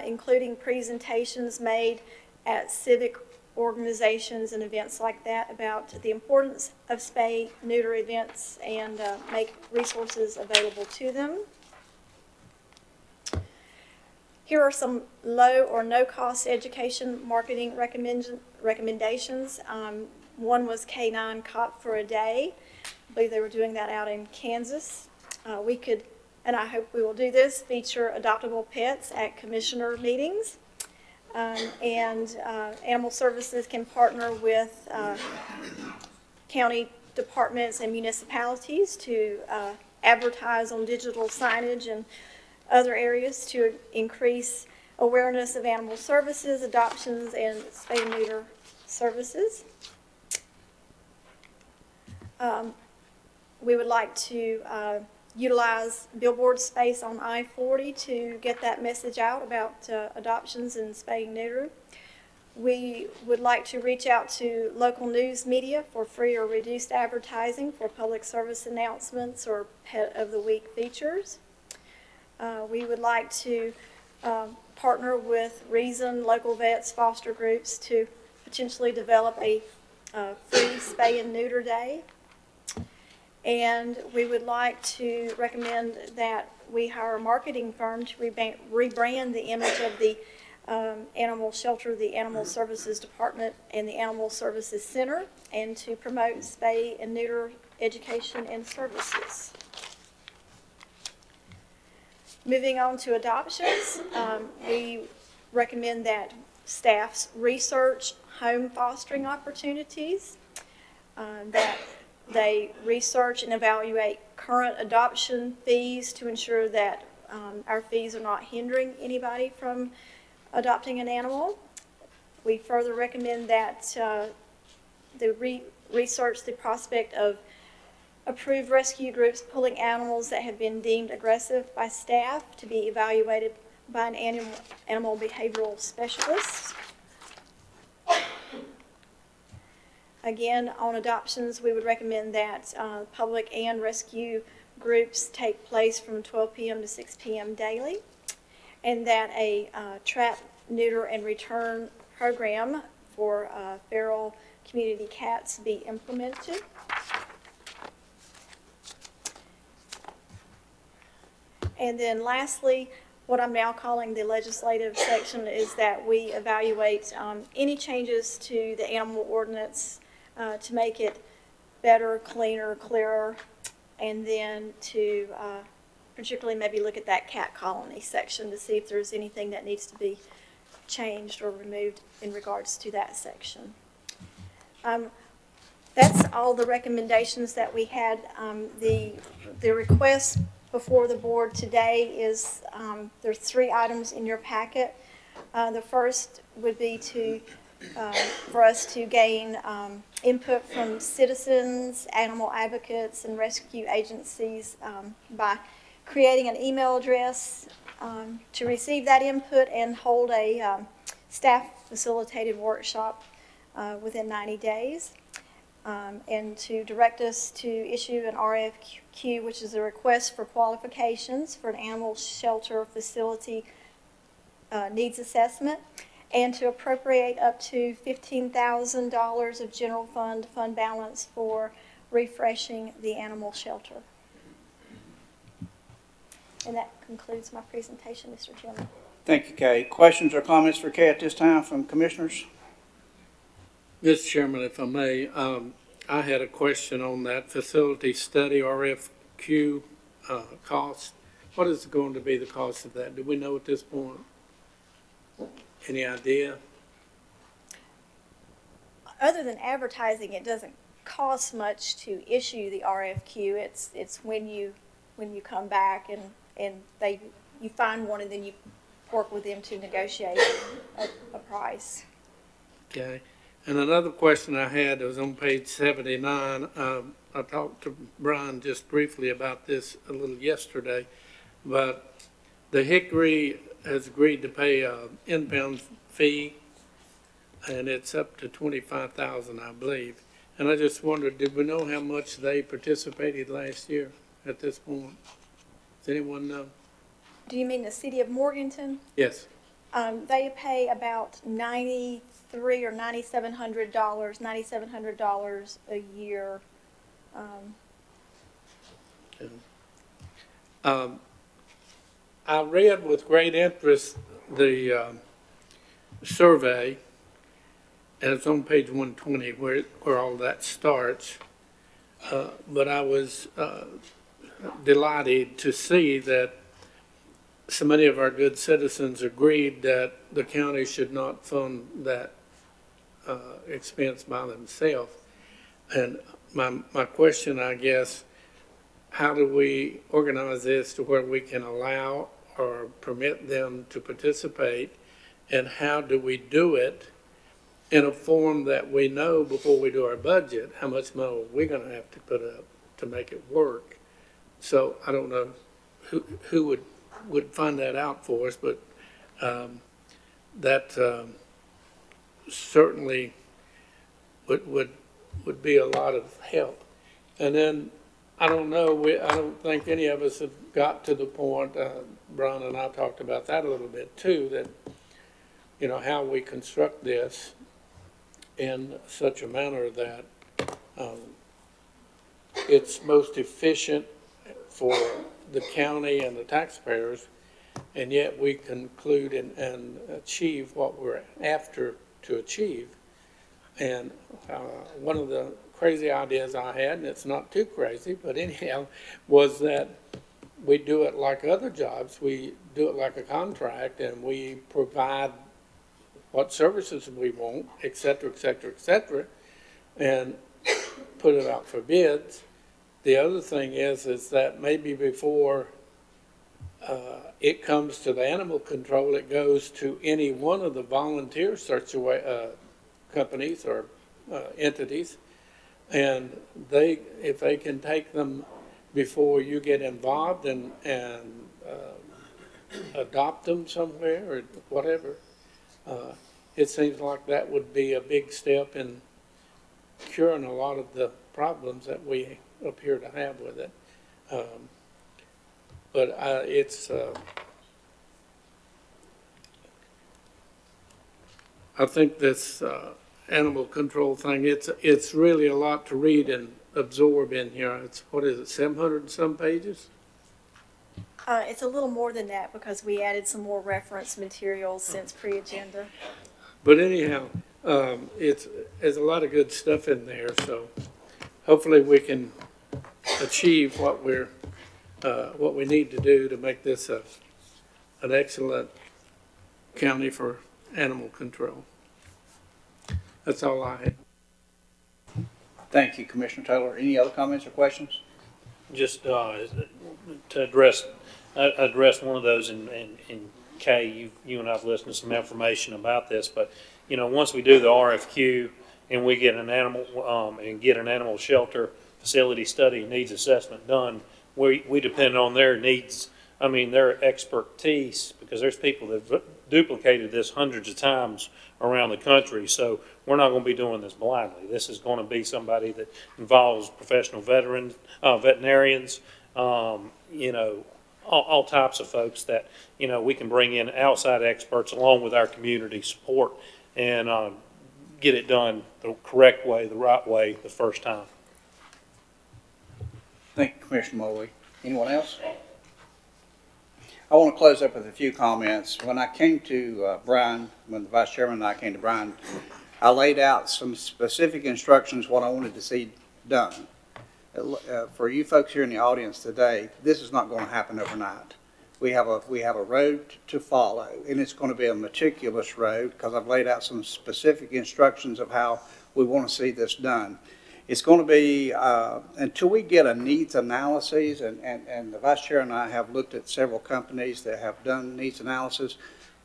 including presentations made at civic organizations and events like that about the importance of spay, neuter events, and make resources available to them. Here are some low or no cost education marketing recommendations. One was K9 Cop for a Day. I believe they were doing that out in Kansas. We could, and I hope we will do this, feature adoptable pets at commissioner meetings. Animal Services can partner with county departments and municipalities to advertise on digital signage and other areas to increase awareness of animal services, adoptions, and spay and neuter services. We would like to utilize billboard space on I-40 to get that message out about adoptions and spay and neuter. We would like to reach out to local news media for free or reduced advertising for public service announcements or Pet of the Week features. We would like to partner with Reason, local vets, foster groups to potentially develop a free spay and neuter day. And we would like to recommend that we hire a marketing firm to rebrand the image of the animal shelter, the Animal Services Department, and the Animal Services Center, and to promote spay and neuter education and services. Moving on to adoptions, we recommend that staffs research home fostering opportunities, that they research and evaluate current adoption fees to ensure that our fees are not hindering anybody from adopting an animal. We further recommend that they research the prospect of approved rescue groups pulling animals that have been deemed aggressive by staff to be evaluated by an animal behavioral specialist. Again, on adoptions, we would recommend that public and rescue groups take place from 12 p.m. to 6 p.m. daily, and that a trap, neuter, and return program for feral community cats be implemented. And then lastly, what I'm now calling the legislative section is that we evaluate any changes to the animal ordinance to make it better, cleaner, clearer, and then to particularly maybe look at that cat colony section to see if there's anything that needs to be changed or removed in regards to that section. That's all the recommendations that we had. The request before the board today is there's 3 items in your packet. The first would be for us to gain input from citizens, animal advocates, and rescue agencies by creating an email address to receive that input and hold a staff-facilitated workshop within 90 days. And to direct us to issue an RFQ, which is a request for qualifications for an animal shelter facility needs assessment, and to appropriate up to $15,000 of general fund balance for refreshing the animal shelter. And that concludes my presentation, Mr. Chairman. Thank you, Kay. Questions or comments for Kay at this time from commissioners? Mr. Chairman, if I may, I had a question on that facility study RFQ cost. What is going to be the cost of that? Do we know at this point? Any idea? Other than advertising, it doesn't cost much to issue the RFQ. It's when you come back and you find one and then you work with them to negotiate a price. Okay. And another question I had was on page 79. I talked to Brian just briefly about this a little yesterday, but the Hickory has agreed to pay an impound fee, and it's up to $25,000, I believe. And I just wondered, did we know how much they participated last year at this point? Does anyone know? Do you mean the city of Morganton? Yes. They pay about $9,300 or $9,700 a year. I read with great interest the survey, and it's on page 120 where all that starts. But I was delighted to see that so many of our good citizens agreed that the county should not fund that expense by themselves. And my question, I guess, how do we organize this to where we can allow or permit them to participate, and how do we do it in a form that we know before we do our budget how much money we're going to have to put up to make it work? So I don't know who would find that out for us, but that certainly would be a lot of help. And then I don't know, I don't think any of us have got to the point, Brian and I talked about that a little bit too, that, you know, how we construct this in such a manner that it's most efficient for the county and the taxpayers, and yet we conclude and achieve what we're after to achieve. And one of the crazy ideas I had, and it's not too crazy, but anyhow, was that we do it like other jobs. We do it like a contract, and we provide what services we want, et cetera, et cetera, et cetera, and put it out for bids. The other thing is that maybe before it comes to the animal control, it goes to any one of the volunteer companies or entities, and if they can take them before you get involved and adopt them somewhere or whatever, it seems like that would be a big step in curing a lot of the problems that we appear to have with it. But it's I think this animal control thing, it's really a lot to read and absorb in here. It's, what is it, 700 and some pages? It's a little more than that because we added some more reference materials since pre-agenda. But anyhow, there's a lot of good stuff in there, so hopefully we can achieve what we need to do to make this an excellent county for animal control. That's all I had. Thank you, Commissioner Taylor. Any other comments or questions? Just to address one of those, and Kay, you and I've listened to some information about this, but you know, once we do the RFQ and we get an animal shelter facility study needs assessment done, we depend on their needs. I mean, their expertise, because there's people that have duplicated this hundreds of times around the country. So we're not going to be doing this blindly. This is going to be somebody that involves professional veterans, veterinarians, you know, all types of folks that, you know, we can bring in outside experts along with our community support and get it done the correct way, the right way, the first time. Thank you, Commissioner Mowley. Anyone else? I want to close up with a few comments. When I came to Brian, when the Vice Chairman and I came to Brian, I laid out some specific instructions what I wanted to see done. For you folks here in the audience today, this is not going to happen overnight. We have a road to follow, and it's going to be a meticulous road because I've laid out some specific instructions of how we want to see this done. It's going to be, until we get a needs analysis, and the Vice Chair and I have looked at several companies that have done needs analysis,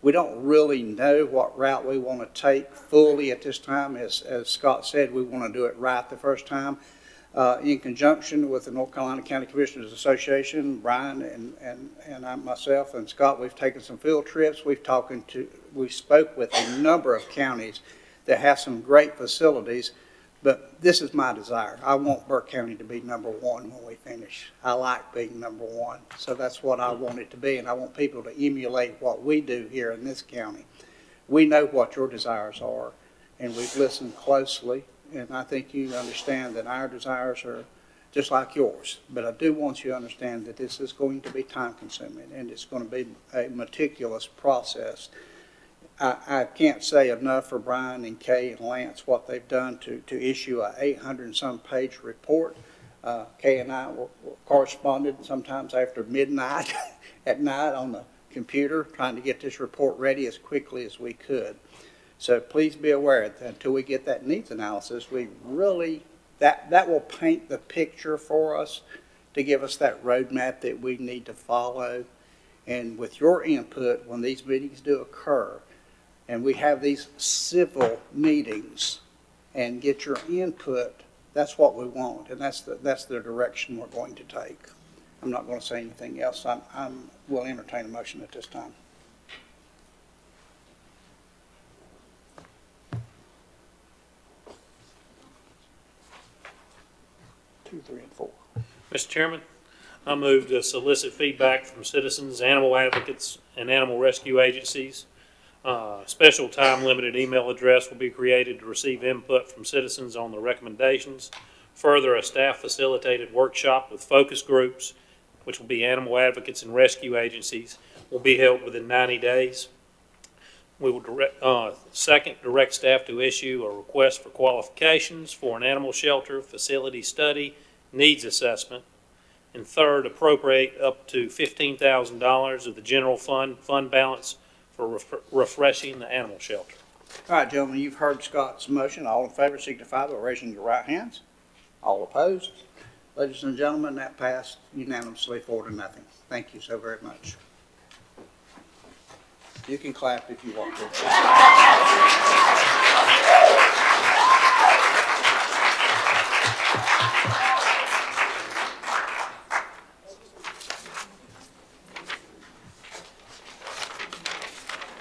we don't really know what route we want to take fully at this time. As Scott said, we want to do it right the first time. In conjunction with the North Carolina County Commissioners Association, Brian and I, myself and Scott, we've taken some field trips. We spoke with a number of counties that have some great facilities, but this is my desire. I want Burke County to be number one when we finish. I like being number one, so that's what I want it to be, and I want people to emulate what we do here in this county. We know what your desires are, and we've listened closely. And I think you understand that our desires are just like yours. But I do want you to understand that this is going to be time consuming and it's going to be a meticulous process. I can't say enough for Brian and Kay and Lance what they've done to issue a 800-some page report. Kay and I corresponded sometimes after midnight at night on the computer trying to get this report ready as quickly as we could. So please be aware that until we get that needs analysis, we really, that will paint the picture for us to give us that roadmap that we need to follow. And with your input, when these meetings do occur, and we have these civil meetings and get your input, that's what we want. And that's the direction we're going to take. I'm not going to say anything else. We'll entertain a motion at this time. 2, 3, and 4. Mr. Chairman, I move to solicit feedback from citizens, animal advocates, and animal rescue agencies. Special time-limited email address will be created to receive input from citizens on the recommendations. Further, a staff-facilitated workshop with focus groups, which will be animal advocates and rescue agencies, will be held within 90 days. We will direct staff to issue a request for qualifications for an animal shelter facility study needs assessment. And third, appropriate up to $15,000 of the general fund balance for refreshing the animal shelter. All right, gentlemen, you've heard Scott's motion. All in favor signify by raising your right hands. All opposed? Ladies and gentlemen, that passed unanimously 4-0. Thank you so very much. You can clap if you want to.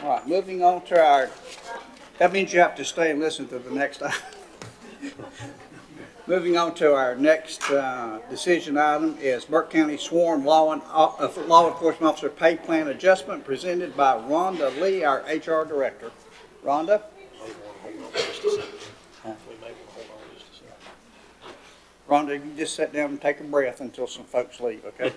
All right, moving on to our, that means you have to stay and listen to the next item. Moving on to our next decision item is Burke County Sworn Law Enforcement Officer Pay Plan Adjustment presented by Rhonda Lee, our HR Director. Rhonda? Rhonda, you just sit down and take a breath until some folks leave, okay?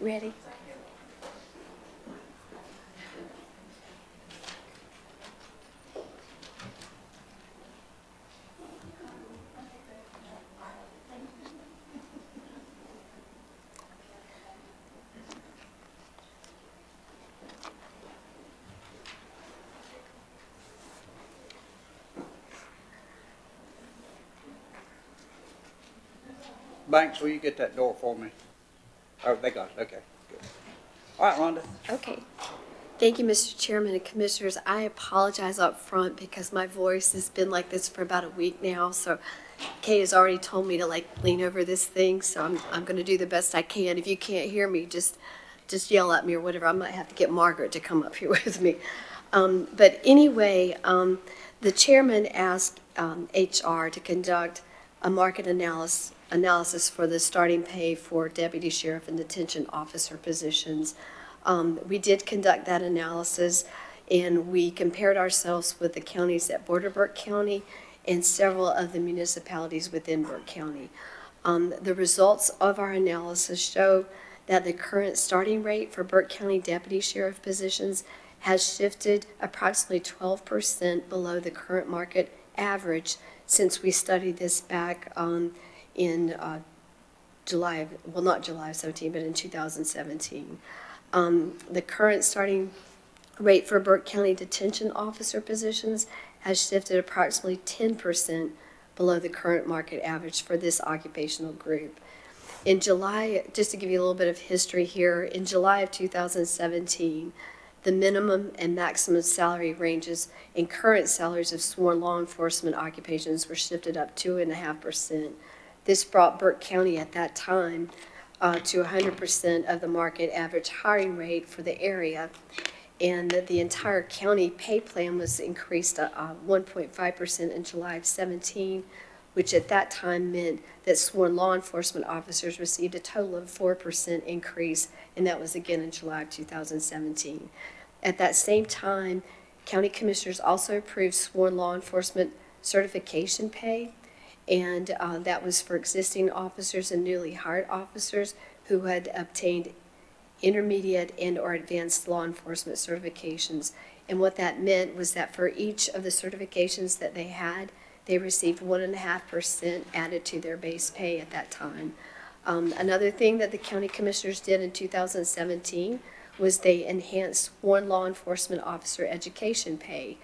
Ready? Banks, will you get that door for me? Oh, they got it. Okay, good. All right, Rhonda. Okay. Thank you, Mr. Chairman and Commissioners. I apologize up front because my voice has been like this for about a week now. So Kay has already told me to lean over this thing. So I'm going to do the best I can. If you can't hear me, just yell at me or whatever. I might have to get Margaret to come up here with me. But anyway, The chairman asked HR to conduct a market analysis for the starting pay for deputy sheriff and detention officer positions. We did conduct that analysis, and we compared ourselves with the counties that border Burke County and several of the municipalities within Burke County. The results of our analysis show that the current starting rate for Burke County deputy sheriff positions has shifted approximately 12% below the current market average since we studied this back in July, well, not July of 17, but in 2017. The current starting rate for Burke County detention officer positions has shifted approximately 10% below the current market average for this occupational group. In July, just to give you a little bit of history here, in July of 2017, the minimum and maximum salary ranges and current salaries of sworn law enforcement occupations were shifted up 2.5%. This brought Burke County at that time to 100% of the market average hiring rate for the area, and the entire county pay plan was increased 1.5% in July of 17, which at that time meant that sworn law enforcement officers received a total of 4% increase, and that was again in July of 2017. At that same time, county commissioners also approved sworn law enforcement certification pay, and that was for existing officers and newly hired officers who had obtained intermediate and or advanced law enforcement certifications. And what that meant was that for each of the certifications that they had, they received 1.5% added to their base pay at that time. Another thing that the county commissioners did in 2017 was they enhanced sworn law enforcement officer education pay.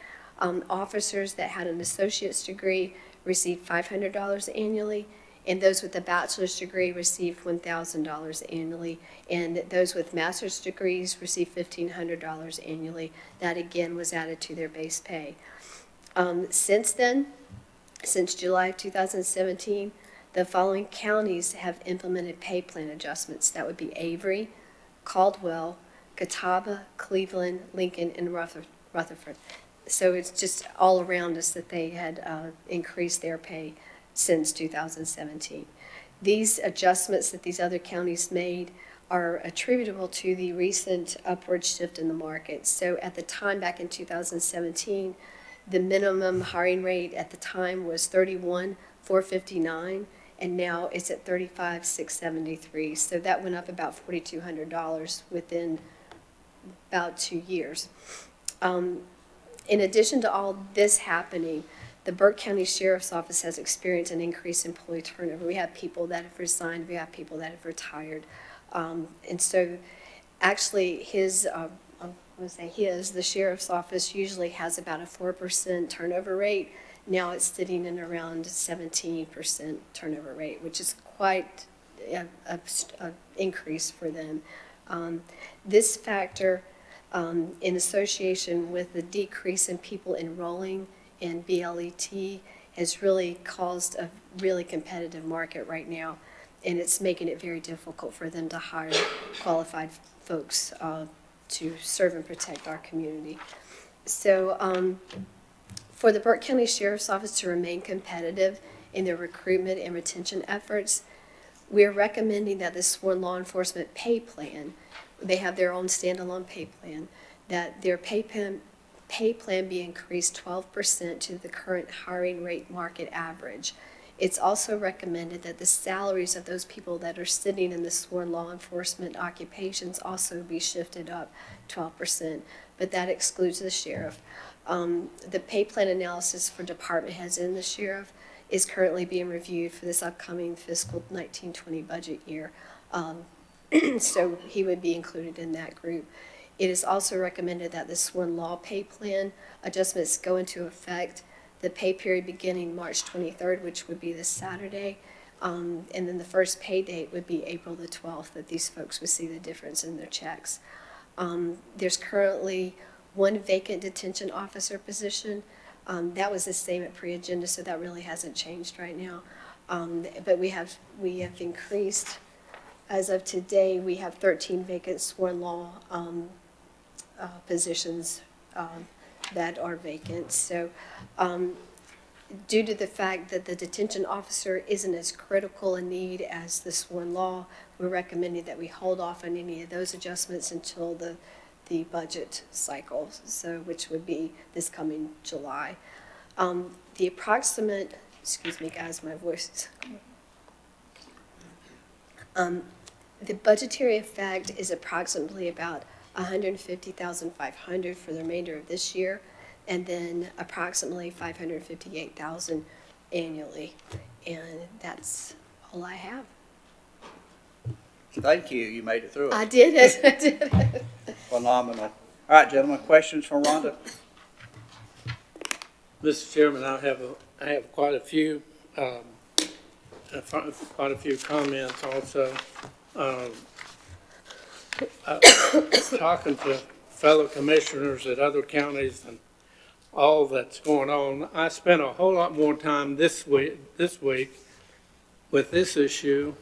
Officers that had an associate's degree received $500 annually, and those with a bachelor's degree received $1,000 annually, and those with master's degrees received $1,500 annually. That again was added to their base pay. Since then, since July of 2017, the following counties have implemented pay plan adjustments. That would be Avery, Caldwell, Catawba, Cleveland, Lincoln, and Rutherford. So it's just all around us that they had increased their pay since 2017. These adjustments that these other counties made are attributable to the recent upward shift in the market. So at the time back in 2017, the minimum hiring rate at the time was $31,459, and now it's at $35,673. So that went up about $4,200 within about 2 years. In addition to all this happening, the Burke County Sheriff's Office has experienced an increase in employee turnover. We have people that have resigned, we have people that have retired. And so actually the Sheriff's Office usually has about a 4% turnover rate. Now it's sitting in around 17% turnover rate, which is quite an increase for them. This factor, in association with the decrease in people enrolling in BLET, has really caused a really competitive market right now, and it's making it very difficult for them to hire qualified folks to serve and protect our community. So for the Burke County Sheriff's Office to remain competitive in their recruitment and retention efforts, we are recommending that the sworn law enforcement pay plan, they have their own standalone pay plan, that their pay plan be increased 12% to the current hiring rate market average. It's also recommended that the salaries of those people that are sitting in the sworn law enforcement occupations also be shifted up 12%, but that excludes the sheriff. The pay plan analysis for department heads and the sheriff is currently being reviewed for this upcoming fiscal 19-20 budget year. So he would be included in that group. It is also recommended that the sworn law pay plan adjustments go into effect the pay period beginning March 23rd, which would be this Saturday, and then the first pay date would be April the 12th, that these folks would see the difference in their checks. There's currently one vacant detention officer position. That was the same at pre-agenda, so that really hasn't changed right now. But we have increased, as of today, we have 13 vacant sworn law positions that are vacant. So due to the fact that the detention officer isn't as critical a need as this one law, we're recommending that we hold off on any of those adjustments until the budget cycle, so which would be this coming July. The approximate, excuse me guys, my voice is, the budgetary effect is approximately about $150,500 for the remainder of this year, and then approximately $558,000 annually, and that's all I have. Thank you. You made it through it. I did it. I did it. Phenomenal. All right, gentlemen, questions for Rhonda? Mr. Chairman, I have quite a few comments also. Talking to fellow commissioners at other counties and all that's going on, I spent a whole lot more time this week with this issue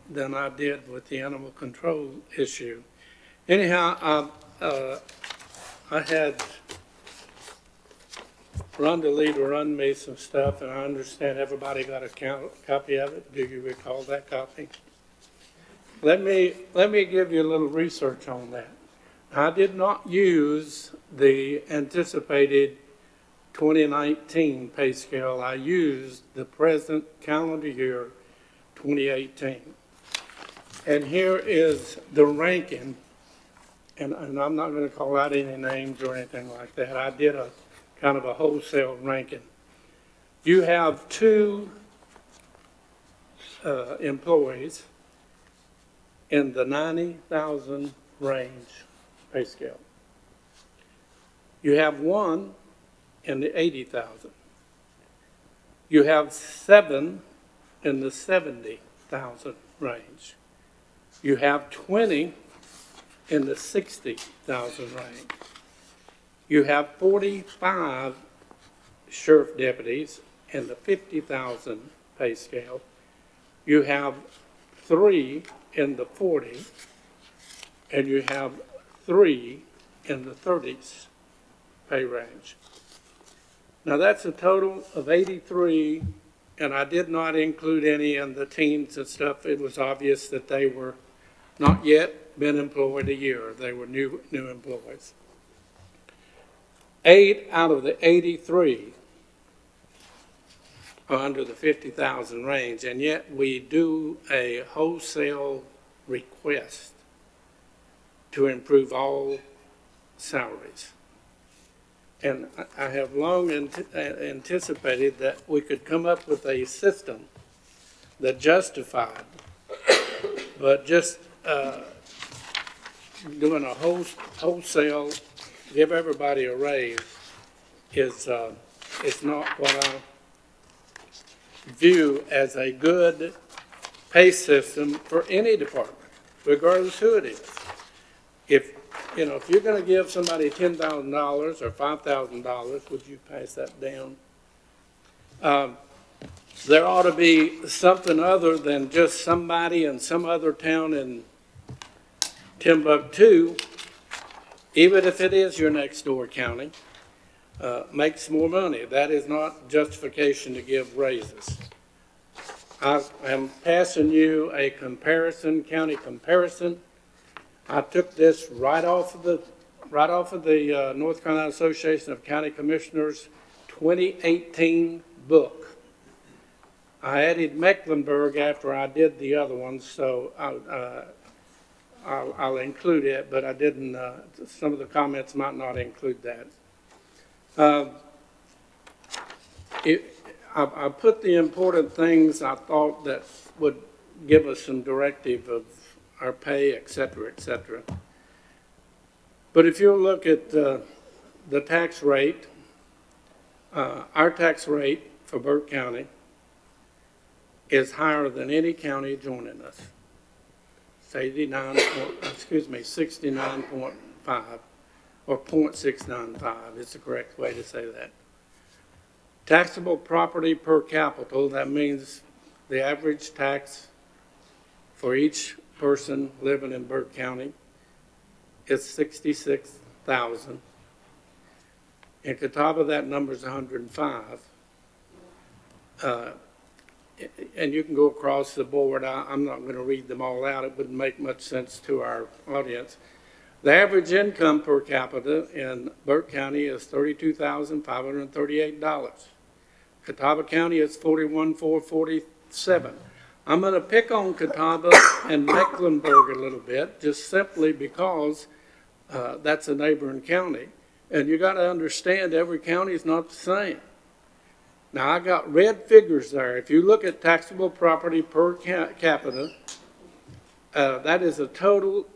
than I did with the animal control issue. Anyhow, I had Rhonda Lee to run me some stuff, and I understand everybody got a copy of it. Do you recall that copy? Let me give you a little research on that. I did not use the anticipated 2019 pay scale. I used the present calendar year 2018. And here is the ranking, and I'm not going to call out any names or anything like that. I did a kind of a wholesale ranking. You have two employees in the 90,000 range pay scale. You have one in the 80,000. You have 7 in the 70,000 range. You have 20 in the 60,000 range. You have 45 sheriff deputies in the 50,000 pay scale. You have 3 in the 40, and you have 3 in the 30s pay range. Now that's a total of 83, and I did not include any in the teens and stuff. It was obvious that they were not yet been employed a year. They were new employees. 8 out of the 83 are under the 50,000 range, and yet we do a wholesale request to improve all salaries. And I have long anticipated that we could come up with a system that justified, but just doing a wholesale, give everybody a raise is not what I view as a good pay system for any department, regardless who it is. If you're going to give somebody $10,000 or $5,000, would you pass that down? There ought to be something other than just somebody in some other town in Timbuktu, even if it is your next door county, makes more money. That is not justification to give raises. I am passing you a county comparison. I took this right off of the North Carolina Association of County Commissioners 2018 book. I added Mecklenburg after I did the other ones, so I'll include it, but I didn't. Some of the comments might not include that. I put the important things I thought that would give us some directive of our pay, et cetera, et cetera. But if you look at the tax rate, our tax rate for Burke County is higher than any county joining us. It's 69.5 or 0.695 is the correct way to say that. Taxable property per capita, that means the average tax for each person living in Burke County is $66,000. In Catawba, that number's 105. And you can go across the board. I'm not going to read them all out. It wouldn't make much sense to our audience. The average income per capita in Burke County is $32,538. Catawba County is $41,447. I'm going to pick on Catawba and Mecklenburg a little bit, just simply because that's a neighboring county. And you got to understand every county is not the same. Now, I got red figures there. If you look at taxable property per capita, that is a total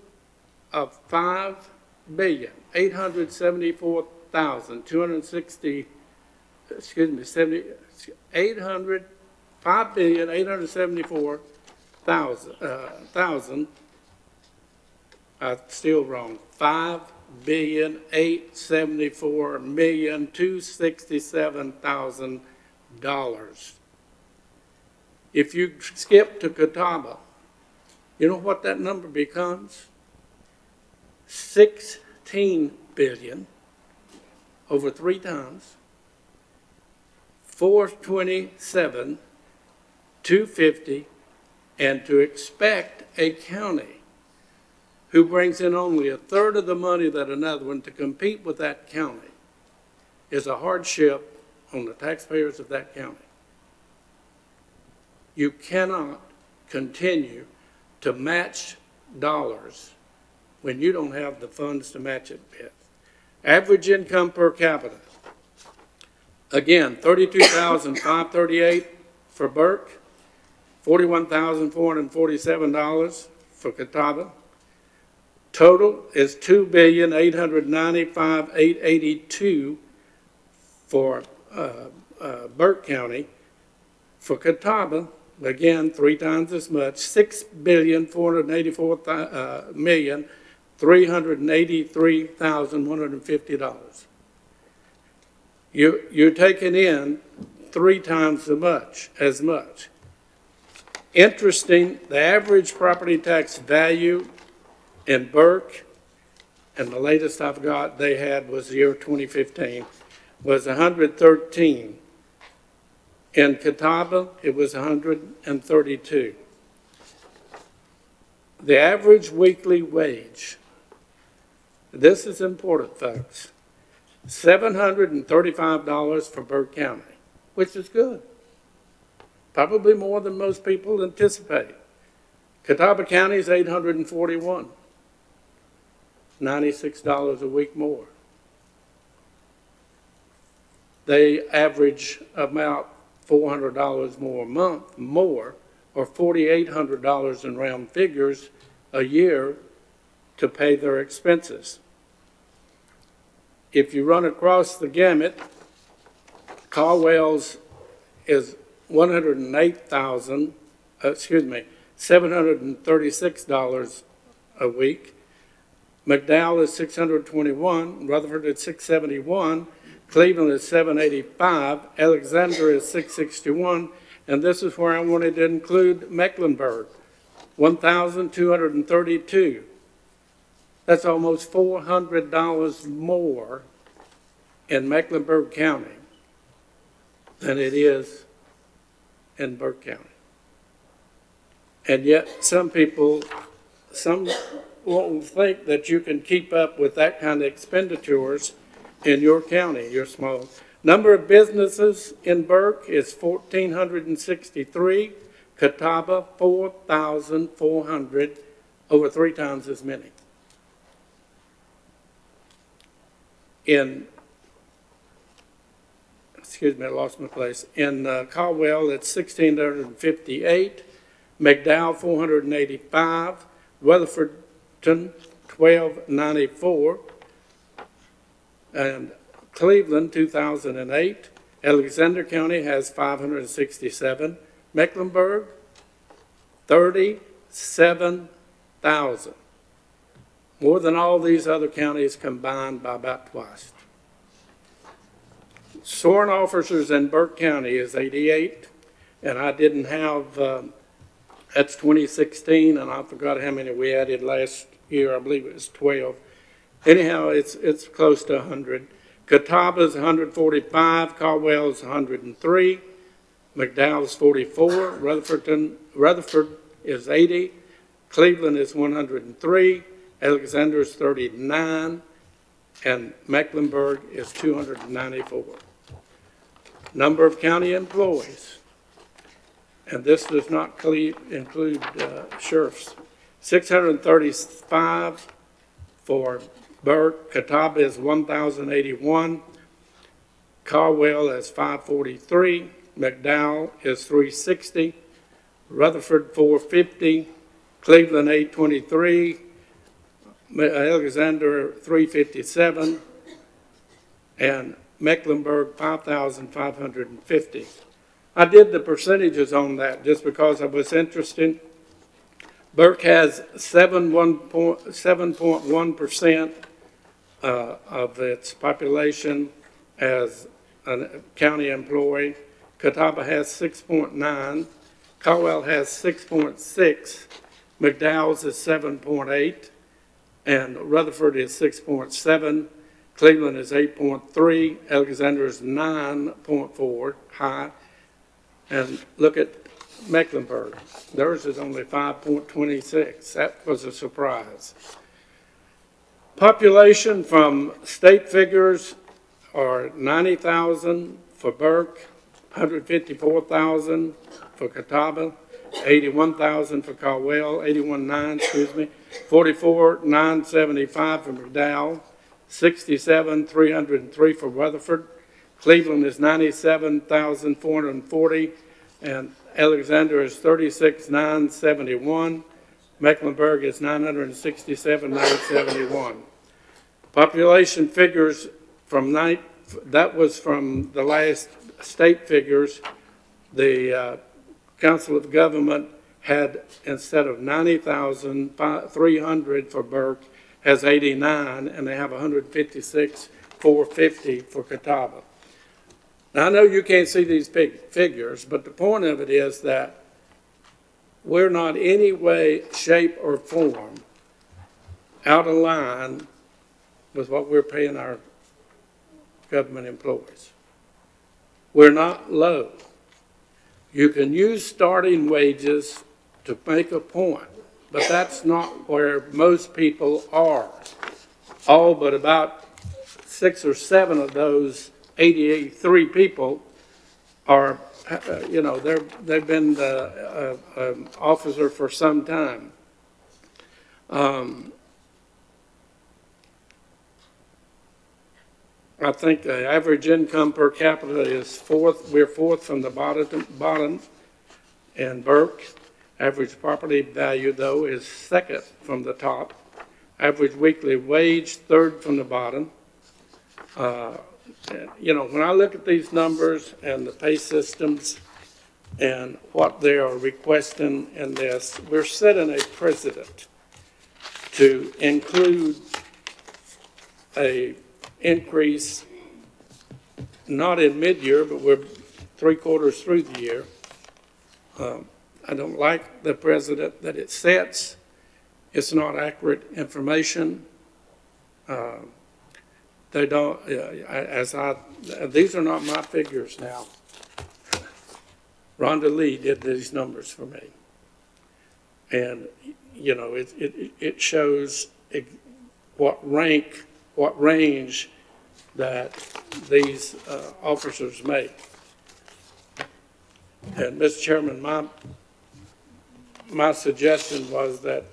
of $5,874,260, excuse me, 5,874,000, still wrong, $5,874,267,000. If you skip to Catawba, you know what that number becomes? 16 billion over 3 times, 427, 250, and to expect a county who brings in only a third of the money that another one to compete with that county is a hardship on the taxpayers of that county. You cannot continue to match dollars when you don't have the funds to match it with. Average income per capita, again, $32,538 for Burke, $41,447 for Catawba. Total is $2,895,882 for Burke County. For Catawba, again, 3 times as much, $6,484,383,150. You're taking in 3 times as much. Interesting, the average property tax value in Burke, and the latest I've got they had was the year 2015, was 113. In Catawba, it was 132. The average weekly wage, this is important, folks, $735 for Burke County, which is good. Probably more than most people anticipate. Catawba County is $841, $96 a week more. They average about $400 more a month, or $4,800 in round figures a year to pay their expenses. If you run across the gamut, Caldwell's is $736 a week. McDowell is $621, Rutherford is $671, Cleveland is $785, Alexander is $661, and this is where I wanted to include Mecklenburg, $1,232. That's almost $400 more in Mecklenburg County than it is in Burke County. And yet some won't think that you can keep up with that kind of expenditures in your county, your small. Number of businesses in Burke is 1,463, Catawba 4,400, over 3 times as many. Excuse me, I lost my place. In Caldwell, it's 1,658, McDowell 485, Rutherfordton 1,294, and Cleveland 2,008. Alexander County has 567. Mecklenburg 37,000. More than all these other counties combined by about twice. Sworn officers in Burke County is 88, and I didn't have, that's 2016, and I forgot how many we added last year. I believe it was 12. Anyhow, it's close to 100. Catawba's 145, Caldwell's 103, McDowell's 44, Rutherford is 80, Cleveland is 103, Alexander is 39, and Mecklenburg is 294. Number of county employees, and this does not include sheriffs, 635 for Burke. Catawba is 1,081, Caldwell is 543, McDowell is 360, Rutherford 450, Cleveland 823, Alexander 357, and Mecklenburg 5,550. I did the percentages on that just because I was interested. Burke has 7.1% of its population as a county employee. Catawba has 6.9. Caldwell has 6.6. McDowell's is 7.8. And Rutherford is 6.7. Cleveland is 8.3. Alexander is 9.4, high. And look at Mecklenburg. Theirs is only 5.26. That was a surprise. Population from state figures are 90,000 for Burke, 154,000 for Catawba, 81,000 for Caldwell, 44,975 for McDowell, 67,303 for Rutherford. Cleveland is 97,440, and Alexander is 36,971. Mecklenburg is 967,971. Population figures from that was from the last state figures. The Council of Government had, instead of 90,300 for Burke, has 89, and they have 156,450 for Catawba. Now, I know you can't see these big figures, but the point of it is that we're not any way, shape, or form out of line with what we're paying our government employees. We're not low. You can use starting wages to make a point, but that's not where most people are. All but about 6 or 7 of those 83 people are, they've been officer for some time. I think the average income per capita is fourth. We're fourth from the bottom in Burke. Average property value, though, is second from the top. Average weekly wage, third from the bottom. When I look at these numbers and the pay systems and what they are requesting in this, we're setting a precedent to include a increase, not in mid-year, but we're 3/4 through the year. I don't like the precedent that it sets. It's not accurate information. They don't, these are not my figures now. Rhonda Lee did these numbers for me. And, it shows what range that these officers make. And Mr. Chairman, my suggestion was that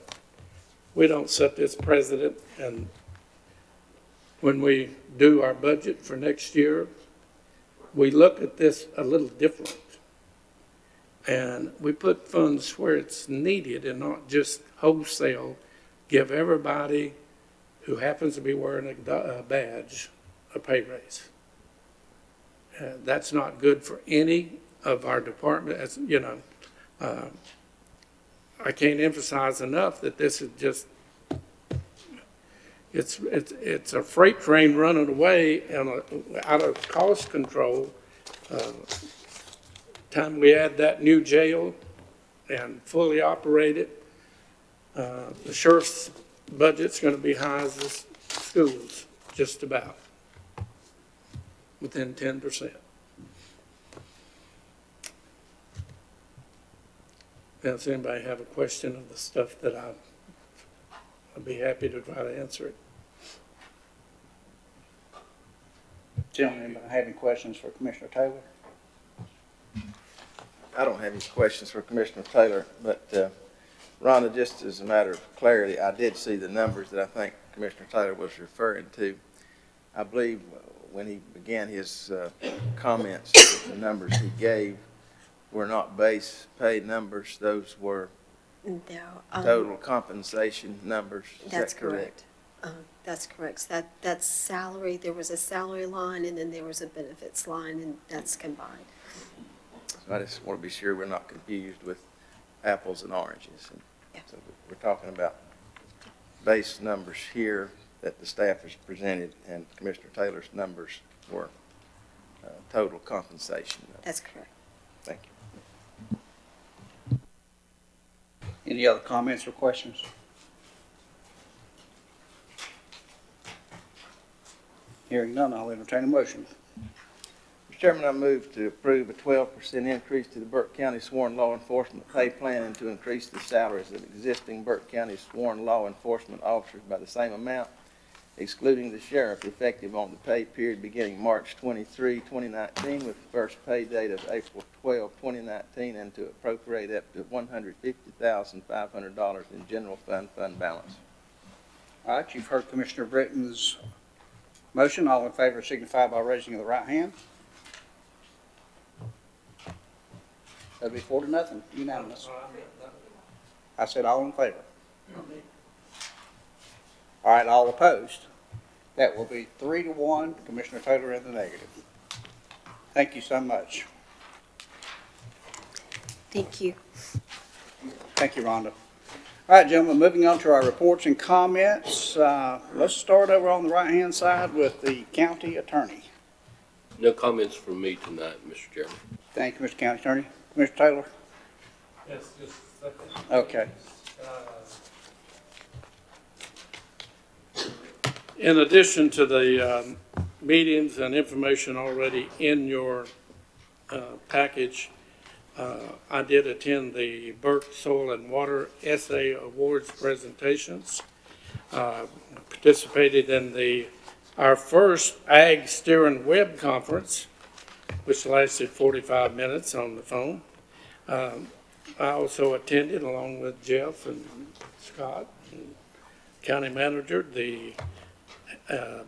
we don't set this precedent, and when we do our budget for next year, we look at this a little different. And we put funds where it's needed and not just wholesale give everybody who happens to be wearing a badge a pay raise. That's not good for any of our departments. I can't emphasize enough that this is just, it's a freight train running away and out of cost control. Time we add that new jail and fully operate it, the sheriff's budget's going to be high as the schools, just about. within 10%. Does anybody have a question of the stuff that I'd be happy to try to answer it? Gentlemen, anybody have any questions for Commissioner Taylor? I don't have any questions for Commissioner Taylor, but Rhonda, just as a matter of clarity, I did see the numbers that I think Commissioner Taylor was referring to. I believe when he began his comments, the numbers he gave were not base pay numbers. Those were total compensation numbers. Is That's that correct? That's correct. So that's salary. There was a salary line, and then there was a benefits line, and that's combined. So I just want to be sure we're not confused with apples and oranges. And Yeah. so we're talking about base numbers here that the staff has presented, and Commissioner Taylor's numbers were total compensation numbers. That's correct. Thank you. Any other comments or questions? Hearing none, I'll entertain a motion. Mr. Chairman, I move to approve a 12% increase to the Burke County Sworn Law Enforcement Pay Plan and to increase the salaries of existing Burke County Sworn Law Enforcement officers by the same amount, excluding the sheriff, effective on the pay period beginning March 23, 2019, with the first pay date of April 12, 2019, and to appropriate up to $150,500 in general fund balance. All right, you've heard Commissioner Britton's motion. All in favor signify by raising of the right hand. That'll be 4-0, unanimous. I said all in favor. All right, all opposed. That will be 3-1, Commissioner Taylor in the negative. Thank you so much. Thank you. Thank you, Rhonda. All right, gentlemen, moving on to our reports and comments. Let's start over on the right-hand side with the county attorney. No comments from me tonight, Mr. Chairman. Thank you, Mr. County Attorney. Mr. Taylor? Yes, just a second. Okay. In addition to the meetings and information already in your package, I did attend the Burke Soil and Water Essay Awards presentations. Participated in our first Ag Steering Web Conference, which lasted 45 minutes on the phone. I also attended, along with Jeff and Scott, and County Manager, the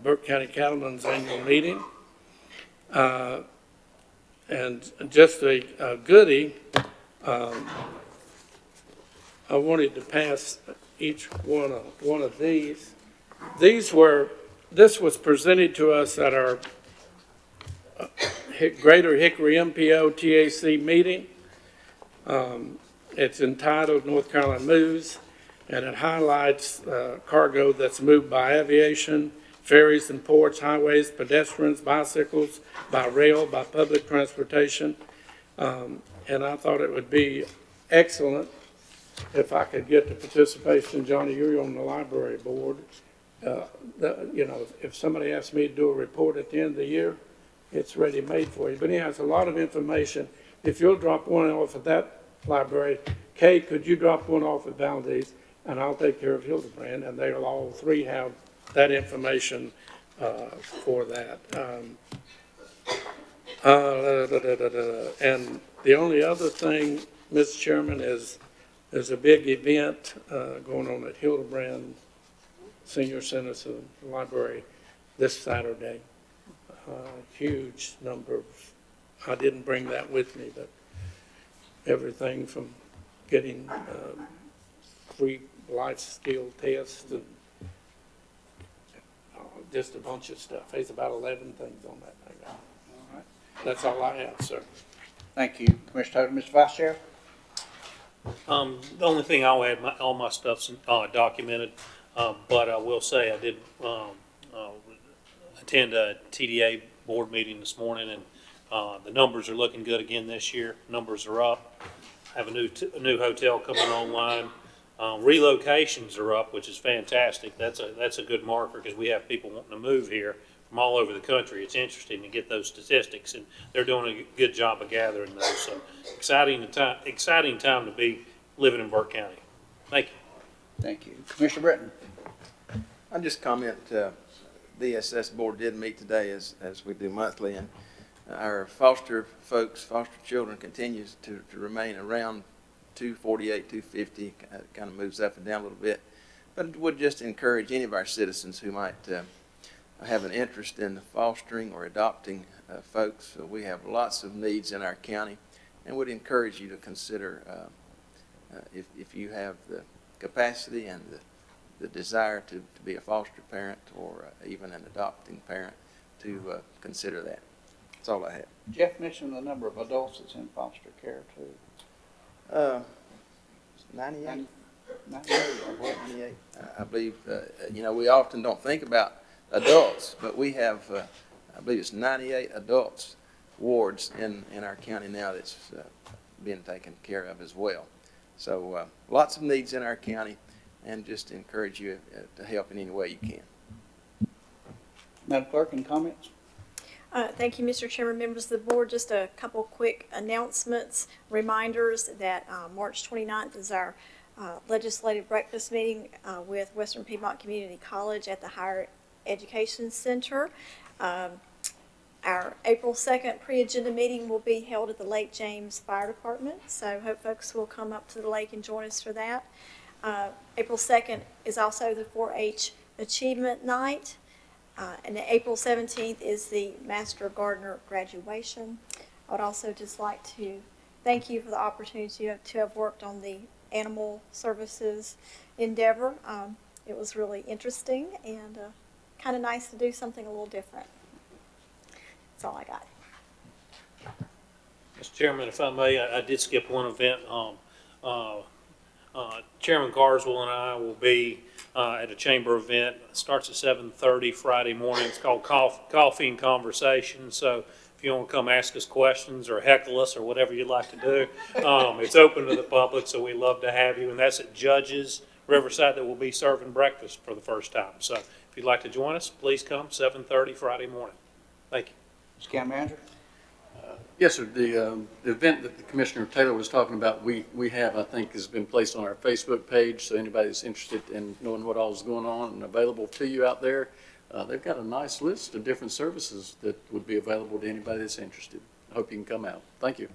Burke County Cattlemen's annual meeting. And just a goodie, I wanted to pass each one of these. This was presented to us at our Greater Hickory MPO TAC meeting. It's entitled North Carolina Moves, and it highlights cargo that's moved by aviation, ferries and ports, highways, pedestrians, bicycles, by rail, by public transportation. And I thought it would be excellent if I could get the participation. Johnny, you're on the library board. If somebody asked me to do a report at the end of the year, it's ready made for you. But he has a lot of information. If you'll drop one off at that library, Kate, could you drop one off at Valdez, and I'll take care of Hildebrand, and they'll all three have that information for that. And the only other thing, Mr. Chairman, is there's a big event going on at Hildebrand Senior Citizen Library this Saturday. Huge number of, I didn't bring that with me, but everything from getting free life skill tests and just a bunch of stuff. There's about 11 things on that thing. All right. That's all I have, sir. Thank you, Commissioner Taylor. Mr. Vice Chair? The only thing I'll add, all my stuff's documented, but I will say I did attend a TDA board meeting this morning, and the numbers are looking good again this year. Numbers are up. I have a new hotel coming online. Relocations are up, which is fantastic. That's a good marker because we have people wanting to move here from all over the country. It's interesting to get those statistics, and they're doing a good job of gathering those. So exciting time to be living in Burke County. Thank you. Thank you. Commissioner Britton. I'll just comment, DSS board did meet today as we do monthly, and our foster folks, foster children continues to remain around 248, 250, kind of moves up and down a little bit. But would just encourage any of our citizens who might have an interest in fostering or adopting folks. We have lots of needs in our county, and would encourage you to consider if you have the capacity and the desire to be a foster parent or even an adopting parent, to consider that. That's all I have. Jeff mentioned the number of adults that's in foster care too. 98. 98. I believe, you know, we often don't think about adults, but we have, I believe it's 98 adults wards in our county now that's being taken care of as well. So lots of needs in our county, and just encourage you to help in any way you can. Madam Clerk, any comments? Thank you, Mr. Chairman, members of the board. Just a couple quick announcements, reminders that March 29th is our legislative breakfast meeting with Western Piedmont Community College at the Higher Education Center. Our April 2nd pre-agenda meeting will be held at the Lake James Fire Department, so hope folks will come up to the lake and join us for that. April 2nd is also the 4-H Achievement Night. And April 17th is the Master Gardener graduation. I would also just like to thank you for the opportunity to have worked on the animal services endeavor. It was really interesting and kind of nice to do something a little different. That's all I got. Mr. Chairman, if I may, I did skip one event. Chairman Carswell and I will be at a chamber event. It starts at 7:30 Friday morning. It's called Coffee and Conversation. So if you want to come ask us questions or heckle us or whatever you'd like to do, it's open to the public, so we'd love to have you. And that's at Judges Riverside, that will be serving breakfast for the first time. So if you'd like to join us, please come 7:30 Friday morning. Thank you. Mr. County Manager? Yes, sir. The event that Commissioner Taylor was talking about, we have, I think, has been placed on our Facebook page. So anybody that's interested in knowing what all is going on and available to you out there, they've got a nice list of different services that would be available to anybody that's interested. I hope you can come out. Thank you.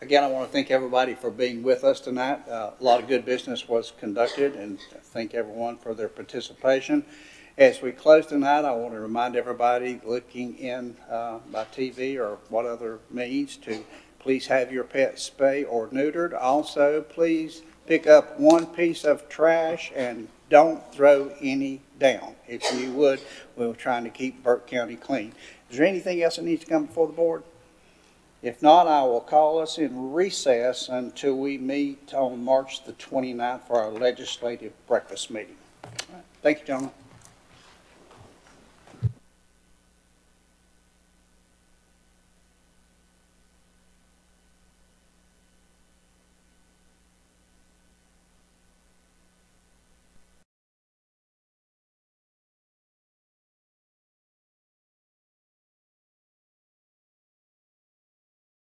Again, I want to thank everybody for being with us tonight. A lot of good business was conducted, and thank everyone for their participation. As we close tonight, I want to remind everybody looking in by TV or what other means to please have your pet spayed or neutered. Also, please pick up one piece of trash and don't throw any down. If you would, we're trying to keep Burke County clean. Is there anything else that needs to come before the board? If not, I will call us in recess until we meet on March the 29th for our legislative breakfast meeting. All right. Thank you, gentlemen.